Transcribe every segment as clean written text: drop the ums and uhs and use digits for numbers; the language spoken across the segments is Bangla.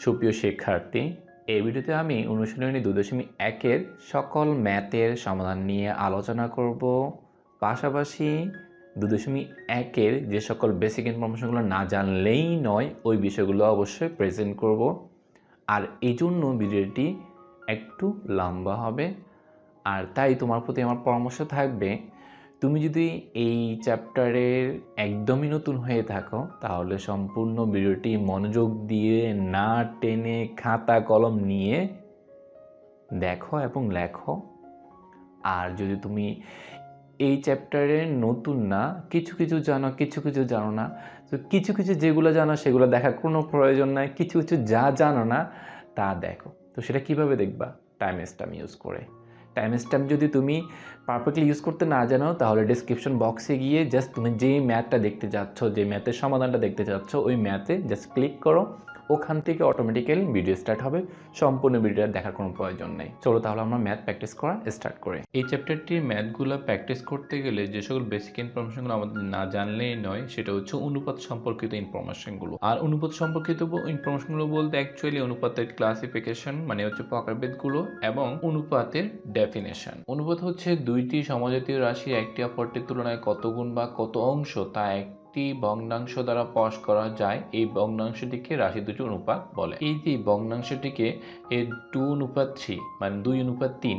সুপ্রিয় শিক্ষার্থী, এই ভিডিওতে আমি অনুশীলনী 2.1-এর সকল ম্যাথের সমাধান নিয়ে আলোচনা করব। পাশাপাশি 2.1-এর যে সকল বেসিক ইনফরমেশনগুলো না জানলেই নয় ওই বিষয়গুলো অবশ্যই প্রেজেন্ট করব। আর এই জন্য ভিডিওটি একটু লম্বা হবে। আর তাই তোমার প্রতি আমার পরামর্শ থাকবে, তুমি যদি এই চ্যাপ্টারের একদমই নতুন হয়ে থাকো তাহলে সম্পূর্ণ ভিডিওটি মনোযোগ দিয়ে না টেনে খাতা কলম নিয়ে দেখো এবং লেখো। আর যদি তুমি এই চ্যাপ্টারে নতুন না, কিছু কিছু জানো না, তো কিছু যেগুলো জানো সেগুলো দেখার কোনো প্রয়োজন নাই। কিছু যা জানো না তা দেখো। তো সেটা কিভাবে দেখবা? টাইম স্ট্যাম্প ইউজ করে। টাইম স্ট্যাম্প যদি তুমি পারফেক্টলি ইউজ করতে না জানো তাহলে ডেসক্রিপশন বক্সে গিয়ে জাস্ট তুমি যেই ম্যাথটা দেখতে যাচ্ছ, যে ম্যাথের সমাধানটা দেখতে যাচ্ছ, ওই ম্যাথে জাস্ট ক্লিক করো। ওখান থেকে অটোমেটিক্যালি ভিডিও স্টার্ট হবে। সম্পূর্ণ ভিডিওটা দেখার কোনো প্রয়োজন নেই। চলো তাহলে আমরা ম্যাথ প্র্যাকটিস করা স্টার্ট করি। এই চ্যাপ্টারটির ম্যাথগুলো প্র্যাকটিস করতে গেলে যে সকল বেসিক ইনফরমেশনগুলো আমাদের না জানলেই নয় সেটা হচ্ছে অনুপাত সম্পর্কিত ইনফরমেশনগুলো। আর অনুপাত সম্পর্কিত ইনফরমেশনগুলো বলতে অ্যাকচুয়ালি অনুপাতের ক্লাসিফিকেশন মানে হচ্ছে প্রকারভেদগুলো এবং অনুপাতের ডেফিনেশন। অনুপাত হচ্ছে দুইটি সমজাতীয় রাশি একটি অপরটির তুলনায় কত গুণ বা কত অংশ তা একটি ভগ্নাংশ দ্বারা প্রকাশ করা যায়। এই ভগ্নাংশটিকে রাশি দুটি অনুপাত বলে। এই যে ভগ্নাংশটিকে 2:3 মানে 2:3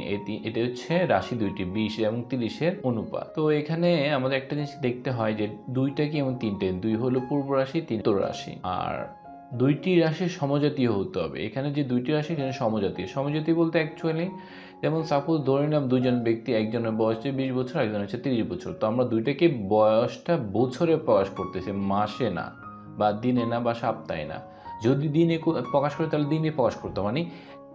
এটা হচ্ছে রাশি দুইটি 20 এবং 30-এর অনুপাত। তো এখানে আমাদের একটা জিনিস দেখতে হয় যে দুইটা কি এবং তিনটে, দুই হলো পূর্ব রাশি, তিন উত্তর রাশি। আর দুইটি রাশি সমজাতীয় হতে হবে। এখানে যে দুইটি রাশি এখানে সমজাতীয় বলতে অ্যাকচুয়ালি যেমন সাপোজ ধরে নিলাম দুইজন ব্যক্তি, একজনের বয়স হচ্ছে 20 বছর, একজন হচ্ছে 30 বছর। তো আমরা দুইটাকে বয়সটা বছরে প্রকাশ করতেছি, মাসে না বা দিনে না বা সপ্তাহে না। যদি দিনে প্রকাশ করে তাহলে দিনে প্রকাশ করতে মানে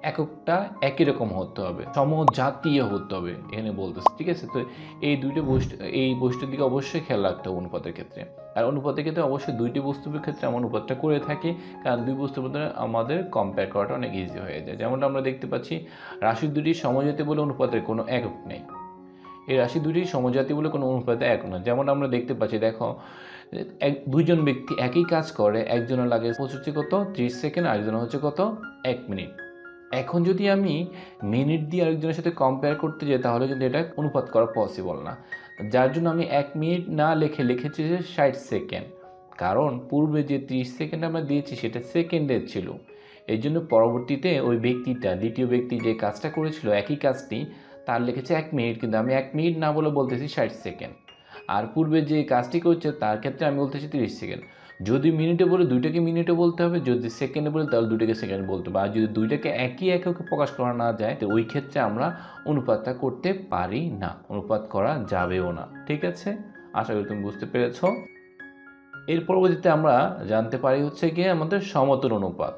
এককটা একই রকম হতে হবে, সমজাতীয় হতে হবে এখানে বলতেছে, ঠিক আছে? তো এই বস্তুর দিকে অবশ্যই খেয়াল রাখতে হবে অনুপাতের ক্ষেত্রে। আর অনুপাতের ক্ষেত্রে অবশ্যই দুইটি বস্তুর ক্ষেত্রে আমরা অনুপাতটা করে থাকি, কারণ দুই বস্তুর মধ্যে আমাদের কম্পেয়ার করাটা অনেক ইজি হয়ে যায়। যেমনটা আমরা দেখতে পাচ্ছি রাশি দুটি সমজাতীয় বলে অনুপাতের কোনো একক নেই। এই রাশি দুটি সমজাতীয় বলে কোনো অনুপাতে একক নয়। যেমন আমরা দেখতে পাচ্ছি, দেখো দুইজন ব্যক্তি একই কাজ করে, একজনের লাগে হচ্ছে কত 30 সেকেন্ড, আরেকজনের হচ্ছে কত 1 মিনিট। এখন যদি আমি মিনিট দিয়ে আরেকজনের সাথে কম্পেয়ার করতে যাই তাহলে কিন্তু এটা অনুপাত করা পসিবল না। যার জন্য আমি 1 মিনিট না লিখেছি যে 60 সেকেন্ড, কারণ পূর্বে যে 30 সেকেন্ড আমরা দিয়েছি সেটা সেকেন্ডের ছিল। এই জন্য পরবর্তীতে ওই ব্যক্তিটা, দ্বিতীয় ব্যক্তি যে কাজটা করেছিল একই কাজটি, তার লিখেছে 1 মিনিট, কিন্তু আমি 1 মিনিট না বলে বলতেছি 60 সেকেন্ড। আর পূর্বে যে কাজটি করছে তার ক্ষেত্রে আমি বলতেছি 30 সেকেন্ড। যদি মিনিটে বলে দুইটাকে মিনিটে বলতে হবে, যদি সেকেন্ডে বলে তাহলে দুইটাকে সেকেন্ড বলতে হবে। আর যদি দুইটাকে একই এককে প্রকাশ করা না যায় তো ওই ক্ষেত্রে আমরা অনুপাতটা করতে পারি না, অনুপাত করা যাবেও না। ঠিক আছে, আশা করি তুমি বুঝতে পেরেছ। এর পরবর্তীতে আমরা জানতে পারি হচ্ছে গিয়ে আমাদের সমতুল অনুপাত।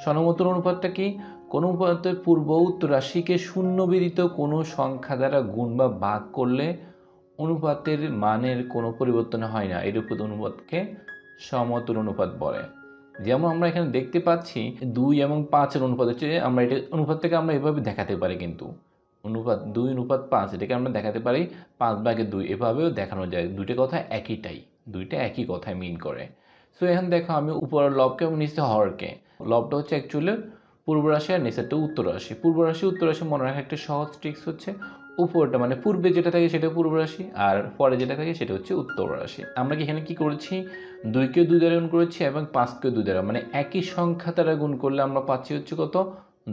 সমতুল অনুপাতটা কি? কোনো অনুপাতের পূর্ব উত্তর রাশিকে শূন্য ব্যতীত কোনো সংখ্যা দ্বারা গুণ বা ভাগ করলে অনুপাতের মানের কোনো পরিবর্তন হয় না, এর উপর অনুপাতকে সমতুল অনুপাত বলে। যেমন আমরা এখানে দেখতে পাচ্ছি 2 এবং 5-এর অনুপাত হচ্ছে, আমরা এটা অনুপাতটাকে আমরা এভাবে দেখাতে পারি, কিন্তু অনুপাত 2:5 এটাকে আমরা দেখাতে পারি 5/2 এভাবেও দেখানো যায়। দুইটা কথা একইটাই, দুইটা একই কথায় মিন করে। সো এখন দেখো আমি উপরের লবকে এবং নিচে হরকে, লবটা হচ্ছে অ্যাকচুয়ালি পূর্ব রাশি আর নিচেরটা উত্তর রাশি। পূর্ব রাশি উত্তর রাশি মনে রাখার একটা সহজ ট্রিক্স হচ্ছে উপরটা মানে পূর্বে যেটা থাকে সেটা পূর্ব রাশি আর পরে যেটা থাকে সেটা হচ্ছে উত্তর রাশি। আমরা এখানে কি করেছি, 2কে 2 দ্বারা গুণ করেছি এবং 5কে 2 দ্বারা, মানে একই সংখ্যা দ্বারা গুণ করলে আমরা পাচ্ছি হচ্ছে কত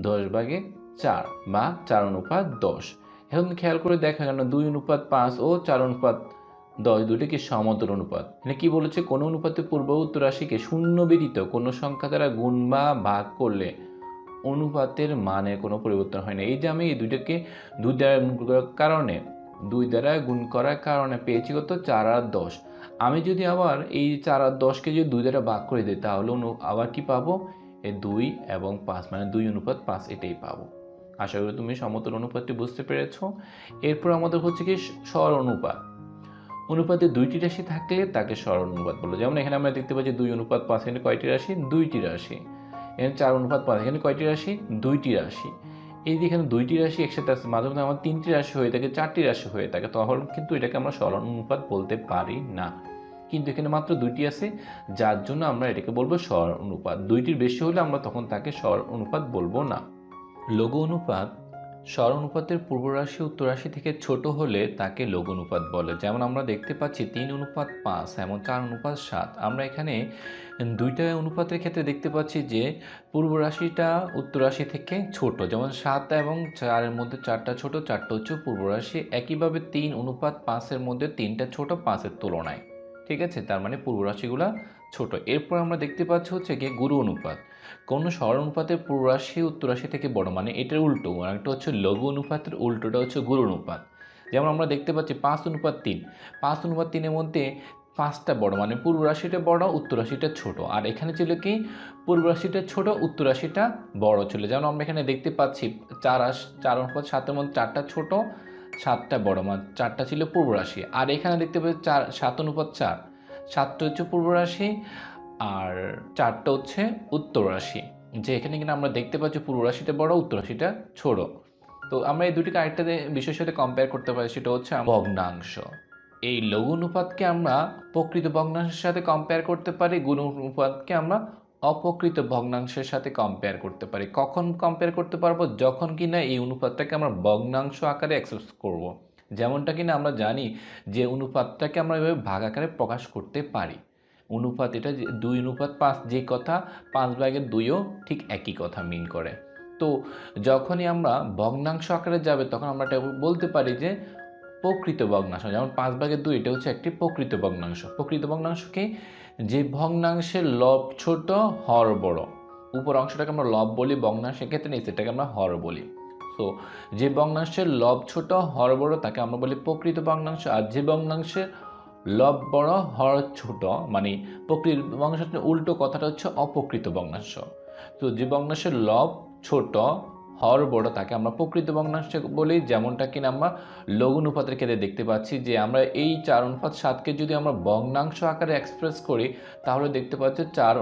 10/4 বা 4:10। এখন খেয়াল করে দেখা গেল 2:5 ও 4:10 দুটো কি সমতুল অনুপাত। মানে কি বলেছে, কোনো অনুপাতে পূর্ব উত্তর রাশিকে শূন্য ব্যতীত কোনো সংখ্যা দ্বারা গুণ বা ভাগ করলে অনুপাতের মানের কোনো পরিবর্তন হয় না। এই যে আমি এই দুইটাকে 2 দ্বারা গুণ করার কারণে 2 দ্বারা গুণ করার কারণে পেয়েছি কত 4 আর 10। আমি যদি আবার এই 4 আর 10কে যদি 2 দ্বারা ভাগ করে দিই তাহলে আবার কি পাবো, এই 2 এবং 5 মানে 2:5 এটাই পাবো। আশা করি তুমি সমতুল অনুপাতটি বুঝতে পেরেছো। এরপর আমাদের হচ্ছে কি সরল অনুপাত। অনুপাতে দুইটি রাশি থাকলে তাকে সরল অনুপাত বলে। যেমন এখানে আমরা দেখতে পাচ্ছি 2:5 এখানে কয়টি রাশি, দুইটি রাশি। এখানে 4:5 এখানে কয়টি রাশি, দুইটি রাশি। এই যে এখানে দুইটি রাশি একসাথে আছে, মাঝে মধ্যে আমার 3টি রাশি হয়ে থাকে, 4টি রাশি হয়ে থাকে, তখন কিন্তু এটাকে আমরা সরল অনুপাত বলতে পারি না। কিন্তু এখানে মাত্র দুইটি আছে, যার জন্য আমরা এটাকে বলবো স্বর অনুপাত। দুইটির বেশি হলে আমরা তখন তাকে স্বর অনুপাত বলবো না। লঘু অনুপাত স্বর অনুপাতের পূর্ব রাশি উত্তর রাশি থেকে ছোট হলে তাকে লঘু অনুপাত বলে। যেমন আমরা দেখতে পাচ্ছি 3:5 এবং 4:7। আমরা এখানে দুইটা অনুপাতের ক্ষেত্রে দেখতে পাচ্ছি যে পূর্ব রাশিটা উত্তর রাশি থেকে ছোট, যেমন 7 এবং 4-এর মধ্যে 4টা ছোট, 4টা হচ্ছে পূর্ব রাশি। একইভাবে 3:5-এর মধ্যে 3টা ছোট 5-এর তুলনায়। ঠিক আছে, তার মানে পূর্ব রাশিগুলা ছোট। এরপর আমরা দেখতে পাচ্ছি হচ্ছে গিয়ে গুরু অনুপাত। কোনো স্বর অনুপাতের পূর্ব রাশি উত্তর রাশি থেকে বড়, মানে এটার উল্টো, আর একটা হচ্ছে লঘু অনুপাতের উল্টোটা হচ্ছে গুরু অনুপাত। যেমন আমরা দেখতে পাচ্ছি 5:3। 5:3-এর মধ্যে 5টা বড়, মানে পূর্ব রাশিটা বড়, উত্তর রাশিটা ছোট। আর এখানে ছিল কি পূর্ব রাশিটা ছোট, উত্তর রাশিটা বড় ছিল। যেমন আমরা এখানে দেখতে পাচ্ছি 4:7-এর মধ্যে 4টা ছোট, 7টা বড়, মানে 4টা ছিল পূর্ব রাশি। আর এখানে দেখতে পাচ্ছি 7:4। 7টা হচ্ছে পূর্ব রাশি আর 4টা হচ্ছে উত্তর রাশি। যে এখানে কিনা আমরা দেখতে পাচ্ছি পূর্ব রাশিটা বড়, উত্তর রাশিটা ছোট। তো আমরা এই দুটিকে আরেকটা বিষয়ের সাথে কম্পেয়ার করতে পারি, সেটা হচ্ছে ভগ্নাংশ। এই লঘু অনুপাতকে আমরা প্রকৃত ভগ্নাংশের সাথে কম্পেয়ার করতে পারি, গুরু অনুপাতকে আমরা অপ্রকৃত ভগ্নাংশের সাথে কম্পেয়ার করতে পারি। কখন কম্পেয়ার করতে পারবো? যখন কিনা এই অনুপাতটাকে আমরা ভগ্নাংশ আকারে অ্যাক্সেস করব। যেমনটা কিনা আমরা জানি যে অনুপাতটাকে আমরা এভাবে ভাগ আকারে প্রকাশ করতে পারি। অনুপাত এটা 2:5 যে কথা, 5/2ও ঠিক একই কথা মিন করে। তো যখনই আমরা ভগ্নাংশ আকারে যাবে তখন আমরা এটা বলতে পারি যে প্রকৃত ভগ্নাংশ। যেমন 5/2 এটা হচ্ছে একটি প্রকৃত ভগ্নাংশ। প্রকৃত ভগ্নাংশ কি? যে ভগ্নাংশের লব ছোট, হর বড়। উপর অংশটাকে আমরা লব বলি, ভগ্নাংশের ক্ষেত্রে নিচেরটাকে আমরা হর বলি। তো যে ভগ্নাংশের লব ছোট, হর বড় তাকে আমরা বলি প্রকৃত ভগ্নাংশ। আর যে ভগ্নাংশের লব বড়, হর ছোট, মানে প্রকৃত ভগ্নাংশের উল্টো কথাটা হচ্ছে অপ্রকৃত ভগ্নাংশ। তো যে ভগ্নাংশের লব ছোট, হর বড় তাকে আমরা প্রকৃত ভগ্নাংশ বলি। যেমনটা কিনা আমরা লঘু অনুপাতের ক্ষেত্রে দেখতে পাচ্ছি যে আমরা এই 4:7কে যদি আমরা ভগ্নাংশ আকারে এক্সপ্রেস করি তাহলে দেখতে পাচ্ছি 4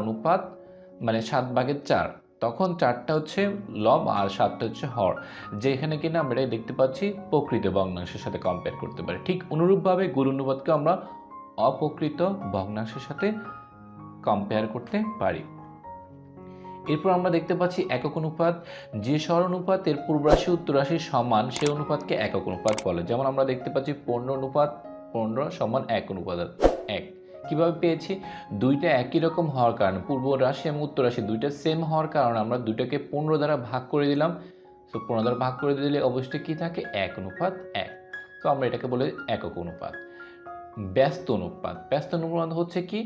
মানে 7/4। তখন 4টা হচ্ছে লব আর 7টা হচ্ছে হর, যেখানে কিনা আমরা দেখতে পাচ্ছি প্রকৃত ভগ্নাংশের সাথে কম্পেয়ার করতে পারি। ঠিক অনুরূপভাবে গুরু অনুপাতকে আমরা অপ্রকৃত ভগ্নাংশের সাথে কম্পেয়ার করতে পারি। এরপর আমরা দেখতে পাচ্ছি একক অনুপাত। যে স্বর অনুপাতের পূর্ব রাশি উত্তর রাশি সমান সে অনুপাতকে একক অনুপাত বলে। যেমন আমরা দেখতে পাচ্ছি 15:15 = 1:1। কিভাবে পেয়েছি? দুইটা একই রকম হওয়ার কারণে, পূর্ব রাশি এবং উত্তর রাশি দুইটা সেম হওয়ার কারণে আমরা দুইটাকে 15 দ্বারা ভাগ করে দিলাম। তো 15 দ্বারা ভাগ করে দিলে অবশ্যই কি থাকে? 1:1। তো আমরা এটাকে বলি একক অনুপাত। ব্যস্ত অনুপাত। ব্যস্ত অনুপাত হচ্ছে কি?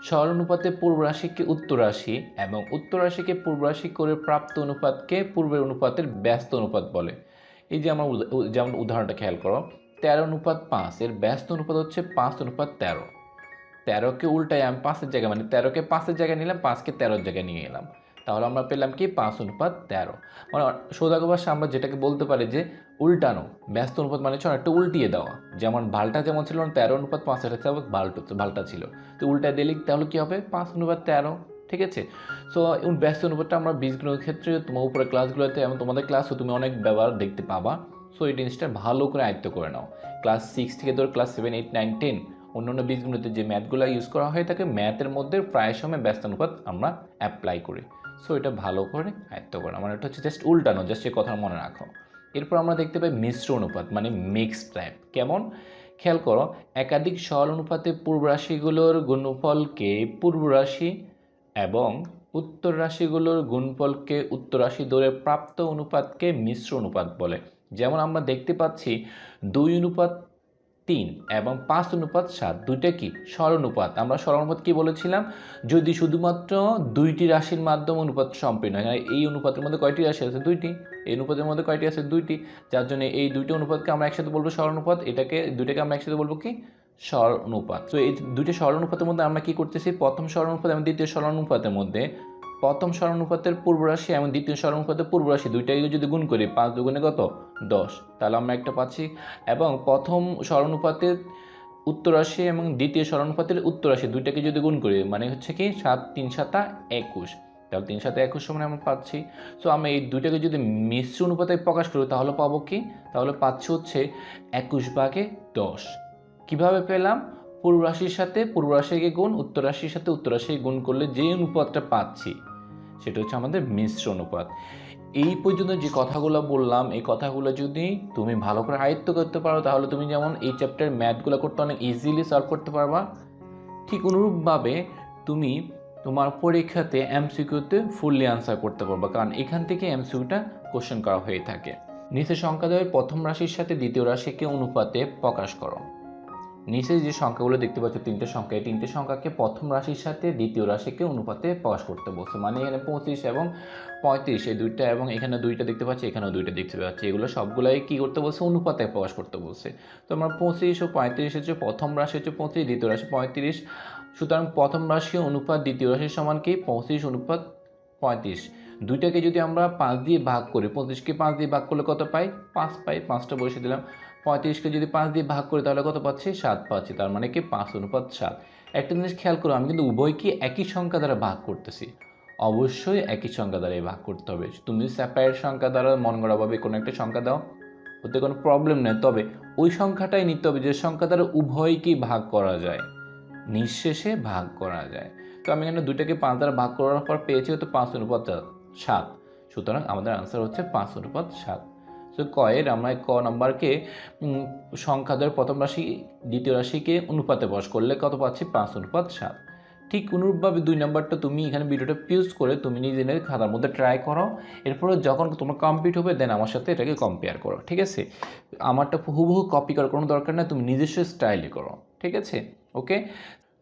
স্বর অনুপাতে পূর্ব রাশিকে উত্তর রাশি এবং উত্তর রাশিকে পূর্ব রাশি করে প্রাপ্ত অনুপাতকে পূর্বের অনুপাতের ব্যস্ত অনুপাত বলে। এই যে আমরা যেমন উদাহরণটা খেয়াল করো, 13:5 এর ব্যস্ত অনুপাত হচ্ছে 5:13। 13কে উল্টায় আমি 5-এর জায়গায়, মানে 13কে 5-এর জায়গায় নিলাম, 5কে 13-এর জায়গায় নিয়ে এলাম, তাহলে আমরা পেলাম কি? 5:13। মানে সোজা ভাষা আমরা যেটাকে বলতে পারি যে উল্টানো। ব্যস্ত অনুপাত মানে হচ্ছে অনেকটা উল্টিয়ে দেওয়া। যেমন ভালটা যেমন ছিল 13:5, এটা ভালটা ছিল, তো উল্টায় দিলে তাহলে কি হবে? 5:13। ঠিক আছে। সো ব্যস্ত অনুপাতটা আমরা বীজগণিতের ক্ষেত্রে তোমার উপরে ক্লাসগুলোতে এবং তোমাদের ক্লাসও তুমি অনেক ব্যবহার দেখতে পাবা। সো এই জিনিসটা ভালো করে আয়ত্ত করে নাও। ক্লাস 6 থেকে ধরে ক্লাস 7, 8, 9, 10 অন্যান্য বীজগণিতে যে ম্যাথগুলো ইউজ করা হয়ে থাকে, ম্যাথের মধ্যে প্রায় সময় ব্যস্ত অনুপাত আমরা অ্যাপ্লাই করি। সো এটা ভালো করে আয়ত্ত করো। আমার এটা হচ্ছে জাস্ট উল্টানো, জাস্ট এই কথা মনে রাখো। এরপর আমরা দেখতে পাই মিশ্র অনুপাত, মানে মিক্সড টাইপ। কেমন? খেয়াল করো, একাধিক সরল অনুপাতে পূর্ব রাশিগুলোর গুণফলকে পূর্ব রাশি এবং উত্তর রাশিগুলোর গুণফলকে উত্তর রাশি ধরে প্রাপ্ত অনুপাতকে মিশ্র অনুপাত বলে। যেমন আমরা দেখতে পাচ্ছি 2:3 এবং 5:7 দুইটা কি? সরল অনুপাত। আমরা সরল অনুপাত কি বলেছিলাম? যদি শুধুমাত্র দুইটি রাশির মাধ্যমে অনুপাত সম্পূর্ণ হয়। এই অনুপাতের মধ্যে কয়টি রাশি আছে? দুইটি। এই অনুপাতের মধ্যে কয়টি আছে? দুইটি। যার জন্য এই দুইটি অনুপাতকে আমরা একসাথে বলবো সরল অনুপাত। দুইটাকে আমরা একসাথে বলবো কি? সরল অনুপাত। তো এই দুইটি সরল অনুপাতের মধ্যে আমরা কি করতেছি? প্রথম সরল অনুপাত এবং দ্বিতীয় সরল অনুপাতের মধ্যে প্রথম সরল অনুপাতের পূর্ব রাশি এবং দ্বিতীয় সরল অনুপাতের পূর্ব রাশি দুইটাকে যদি গুণ করি, 5 দুগুণে কত? 10, তাহলে আমরা একটা পাচ্ছি। এবং প্রথম সরল অনুপাতের উত্তর রাশি এবং দ্বিতীয় সরল অনুপাতের উত্তর রাশি দুইটাকে যদি গুণ করি, মানে হচ্ছে কি 7 3 7 21, তাহলে 3 7 21 সমান আমরা পাচ্ছি। সো আমরা এই দুইটাকে যদি মিশ্র অনুপাতে প্রকাশ করি তাহলে পাবো কি? তাহলে পাচ্ছি হচ্ছে 21/10। কিভাবে পেলাম? পূর্ব রাশির সাথে পূর্ব রাশিকে গুণ, উত্তর রাশির সাথে উত্তর রাশিকে গুণ করলে যে অনুপাতটা পাচ্ছি সেটা হচ্ছে আমাদের মিশ্র অনুপাত। এই পর্যন্ত যে কথাগুলো বললাম, এই কথাগুলো যদি তুমি ভালো করে আয়ত্ত করতে পারো তাহলে তুমি যেমন এই চ্যাপ্টারের ম্যাথগুলো করতে অনেক ইজিলি সলভ করতে পারবা, ঠিক অনুরূপভাবে তুমি তোমার পরীক্ষাতে এমসিকিউতে ফুললি আনসার করতে পারবা, কারণ এখান থেকে এমসিকিউটা কোশ্চেন করা হয়ে থাকে। নিচে সংখ্যাদ্বয়ের প্রথম রাশির সাথে দ্বিতীয় রাশিকে অনুপাতে প্রকাশ করো। নিচে যে সংখ্যাগুলো দেখতে পাচ্ছ, তিনটে সংখ্যা, এই তিনটে সংখ্যাকে প্রথম রাশির সাথে দ্বিতীয় রাশিকে অনুপাতে প্রকাশ করতে বলছে। মানে এখানে 25 এবং 35 এই দুইটা, এবং এখানে দুইটা দেখতে পাচ্ছি, এখানেও দুইটা দেখতে পাচ্ছি, এগুলো সবগুলাই কি করতে বলছে? অনুপাতে প্রকাশ করতে বলছে। তো আমরা 25 ও 35 হচ্ছে প্রথম রাশি হচ্ছে 25, দ্বিতীয় রাশি 35। সুতরাং প্রথম রাশি অনুপাত দ্বিতীয় রাশির সমান কি? 25 অনুপাত 35। দুইটাকে যদি আমরা 5 দিয়ে ভাগ করি, 25কে 5 দিয়ে ভাগ করলে কত পাই? 5 পাই, 5টা বসে দিলাম। 35কে যদি 5 দিয়ে ভাগ করি তাহলে কত পাচ্ছি? 7 পাচ্ছি, তার মানে কি 5 অনুপাত 7। একটা জিনিস খেয়াল করো, আমি কিন্তু উভয়কে একই সংখ্যা দ্বারা ভাগ করতেছি। অবশ্যই একই সংখ্যা দ্বারাই ভাগ করতে হবে। তুমি সেপারেট সংখ্যা দ্বারা মন গড়াভাবে কোনো একটা সংখ্যা দাও, ওতে কোনো প্রবলেম নেই, তবে ওই সংখ্যাটাই নিতে হবে যে সংখ্যা দ্বারা উভয়কেই ভাগ করা যায়, নিঃশেষে ভাগ করা যায়। তো আমি এখানে দুইটাকে 5 দ্বারা ভাগ করার পর পেয়েছি হয়তো 5 অনুপাত 7। সুতরাং আমাদের আনসার হচ্ছে 5 অনুপাত 7। সো কয়ের আমরা ক নাম্বারকে সংখ্যাদ্বয়ের প্রথম রাশি দ্বিতীয় রাশিকে অনুপাতে প্রকাশ করলে কত পাচ্ছি? 5 অনুপাত 7। ঠিক অনুরূপভাবে 2 নাম্বারটা তুমি এখানে ভিডিওটা পিউজ করে তুমি নিজেদের খাতার মধ্যে ট্রাই করো, এরপরে যখন তোমার কমপ্লিট হবে দেন আমার সাথে এটাকে কম্পেয়ার করো, ঠিক আছে? আমারটা হুবহু কপি করার কোনো দরকার নেই, তুমি নিজস্ব স্টাইলে করো, ঠিক আছে? ওকে,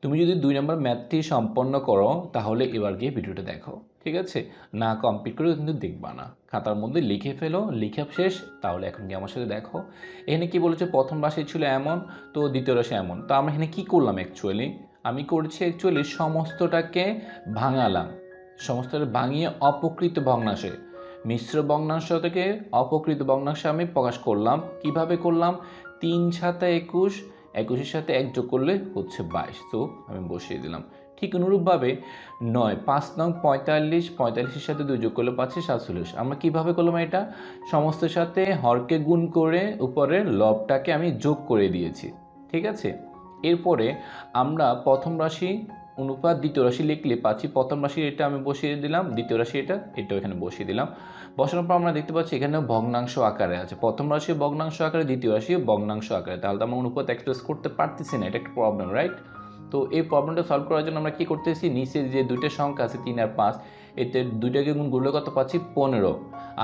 তুমি যদি 2 নম্বর ম্যাথটি সম্পন্ন করো তাহলে এবার গিয়ে ভিডিওটা দেখো, ঠিক আছে? না কমপ্লিট করে কিন্তু দেখবা না, খাতার মধ্যে লিখে ফেলো, লিখে শেষ, তাহলে এখন গিয়ে আমার সাথে দেখো। এখানে কি বলেছে? প্রথম রাশি ছিল এমন, তো দ্বিতীয় রাশি এমন। তো আমরা এখানে কি করলাম অ্যাকচুয়ালি? আমি করছি অ্যাকচুয়ালি সমস্তটাকে ভাঙালাম, সমস্তটা ভাঙিয়ে অপকৃত ভগ্নাংশে, মিশ্র ভগ্নাংশ থেকে অপকৃত ভগ্নাংশে আমি প্রকাশ করলাম। কিভাবে করলাম? 3 7 21, 21-এর সাথে 1 যোগ করলে হচ্ছে 22, তো আমি বসিয়ে দিলাম। ঠিক অনুরূপভাবে 9 5 নং 45, 45-এর সাথে 2 যোগ করলে পাচ্ছি 47। আমরা কিভাবে করলাম এটা? সমস্তের সাথে হরকে গুণ করে উপরের লবটাকে আমি যোগ করে দিয়েছি, ঠিক আছে? এরপরে আমরা প্রথম রাশি অনুপাত দ্বিতীয় রাশি লিখলে পাচ্ছি প্রথম রাশি এটা আমি বসিয়ে দিলাম, দ্বিতীয় রাশি এটাও এখানে বসিয়ে দিলাম। বসানোর পর আমরা দেখতে পাচ্ছি এখানে ভগ্নাংশ আকারে আছে, প্রথম রাশি ভগ্নাংশ আকারে, দ্বিতীয় রাশি ভগ্নাংশ আকারে, তাহলে তো আমরা অনুপাত এক্সপ্রেস করতে পারতেছি না, এটা একটা প্রবলেম, রাইট? তো এই প্রবলেমটা সলভ করার জন্য আমরা কি করতেছি? নিচে যে দুইটা সংখ্যা আছে 3 আর 5, এতে দুইটাকে গুণ করলে কত পাচ্ছি? 15।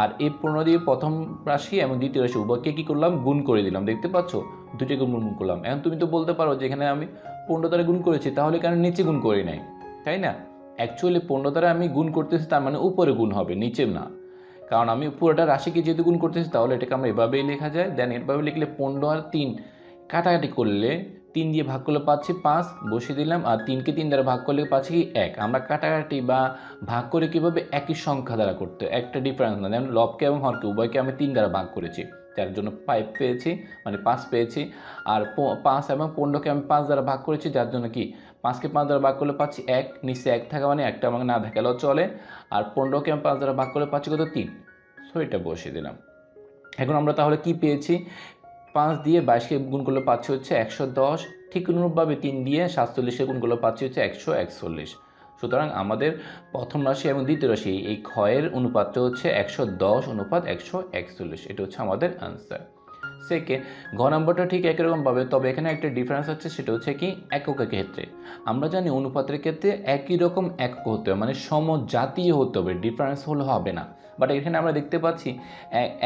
আর এই 15 দিয়ে প্রথম রাশি এবং দ্বিতীয় রাশি উভয়কে কি করলাম? গুণ করে দিলাম, দেখতে পাচ্ছ? দুইটাকে গুণ করলাম। এখন তুমি তো বলতে পারো যে এখানে আমি 15 দ্বারা গুণ করেছি, তাহলে কেন নিচে গুণ করি নাই, তাই না? অ্যাকচুয়ালি 15 দ্বারা আমি গুণ করতেছি, তার মানে উপরে গুণ হবে, নিচে না, কারণ আমি পুরোটা রাশিকে যেহেতু গুণ করতেছি তাহলে এটাকে আমরা এভাবেই লেখা যায়। দেন এভাবে লিখলে 15 আর 3 কাটাকাটি করলে 3 দিয়ে ভাগ করলে পাচ্ছি 5, বসিয়ে দিলাম। আর 3কে 3 দ্বারা ভাগ করলে পাচ্ছি কি 1। আমরা কাটাকাটি বা ভাগ করে কীভাবে? একই সংখ্যা দ্বারা করতে, একটা ডিফারেন্স না। যেমন লবকে এবং হরকে উভয়কে আমি 3 দ্বারা ভাগ করেছি, যার জন্য 5 পেয়েছি, মানে 5 পেয়েছি। আর 5 এবং 15কে আমি 5 দ্বারা ভাগ করেছি, যার জন্য কি 5কে 5 দ্বারা ভাগ করলে পাচ্ছি 1, নিচে 1 থাকা মানে একটা আমাকে না দেখালেও চলে। আর 15কে আমি 5 দ্বারা ভাগ করলে পাচ্ছি কত? 3, সো এটা বসিয়ে দিলাম। এখন আমরা তাহলে কি পেয়েছি? 5 দিয়ে 22কে গুণ করলে পাচ্ছি হচ্ছে 110, ঠিক অনুরূপভাবে 3 দিয়ে 47কে গুণ করলে পাচ্ছি হচ্ছে 141। সুতরাং আমাদের প্রথম রাশি এবং দ্বিতীয় রাশি এই ক্ষয়ের অনুপাতটা হচ্ছে 110 অনুপাত 141, এটা হচ্ছে আমাদের আনসার। সেকেন্ড, ঘ নম্বরটা ঠিক একই রকম পাবে, তবে এখানে একটা ডিফারেন্স আছে, সেটা হচ্ছে কি এককের ক্ষেত্রে। আমরা জানি অনুপাতের ক্ষেত্রে একই রকম একক হতে হবে, মানে সমজাতীয় হতে হবে, ডিফারেন্স হলে হবে না। বাট এখানে আমরা দেখতে পাচ্ছি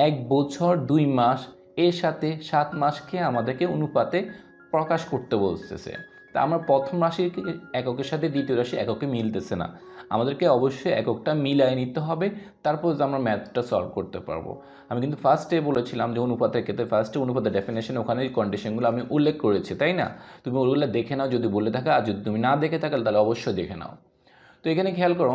1 বছর 2 মাস এর সাথে 7 মাসকে আমাদেরকে অনুপাতে প্রকাশ করতে বলতেছে। তা আমরা প্রথম রাশির এককের সাথে দ্বিতীয় রাশি এককে মিলতেছে না, আমাদেরকে অবশ্যই এককটা মিলাই নিতে হবে, তারপর আমরা ম্যাথটা সলভ করতে পারবো। আমি কিন্তু ফার্স্টে বলেছিলাম যে অনুপাতের ক্ষেত্রে ফার্স্টে অনুপাতের ডেফিনেশন ওখানে কন্ডিশনগুলো আমি উল্লেখ করেছি, তাই না? তুমি ওগুলো দেখে নাও যদি বলে থাকা, আর যদি তুমি না দেখে থাকো তাহলে অবশ্যই দেখে নাও। তো এখানে খেয়াল করো,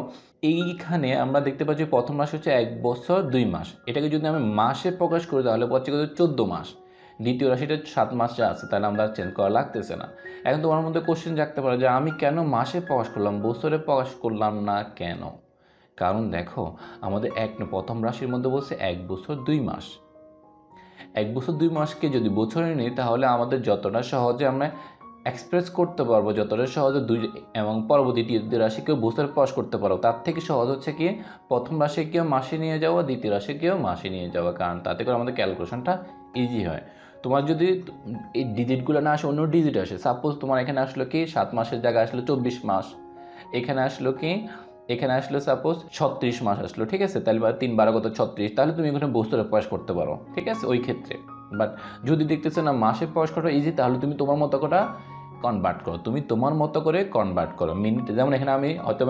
এইখানে আমরা দেখতে পাচ্ছি প্রথম মাস হচ্ছে 1 বছর 2 মাস, এটাকে যদি আমি মাসে প্রকাশ করি তাহলে পাচ্ছি কত? 14 মাস। দ্বিতীয় রাশিটা 7 মাস যা আছে, তাহলে আমরা চেঞ্জ করা লাগতেছে না। এখন তোমার মধ্যে কোশ্চেন জাগতে পারে যে আমি কেন মাসে প্রকাশ করলাম, বছরে প্রকাশ করলাম না কেন? কারণ দেখো, আমাদের প্রথম রাশির মধ্যে বলছে 1 বছর 2 মাস। 1 বছর 2 মাসকে যদি বছরে নিই তাহলে আমাদের যতটা সহজে আমরা এক্সপ্রেস করতে পারবো যতটা সহজে দুই এবং পরবর্তী দ্বিতীয় রাশিকেও বুঝতে প্রকাশ করতে পারবো, তার থেকে সহজ হচ্ছে কি প্রথম রাশিকেও মাসে নিয়ে যাওয়া, দ্বিতীয় রাশিকেও মাসে নিয়ে যাওয়া, কারণ তাতে করে আমাদের ক্যালকুলেশনটা ইজি হয়। তোমার যদি এই ডিজিটগুলো না আসে, অন্য ডিজিট আসে, সাপোজ তোমার এখানে আসলো কি 7 মাসের জায়গায় আসলো 24 মাস, এখানে আসলো কি, এখানে আসলো সাপোজ 36 মাস আসলো, ঠিক আছে, তাহলে 3 12 কত 36, তাহলে তুমি এখানে বস্তুটা প্রকাশ করতে পারো, ঠিক আছে ওই ক্ষেত্রে। বাট যদি দেখতেছো না মাসে প্রকাশ করা ইজি, তাহলে তুমি তোমার মতো করে কনভার্ট করো, তুমি তোমার মতো করে কনভার্ট করো মিনিট। যেমন এখানে আমি হয়তো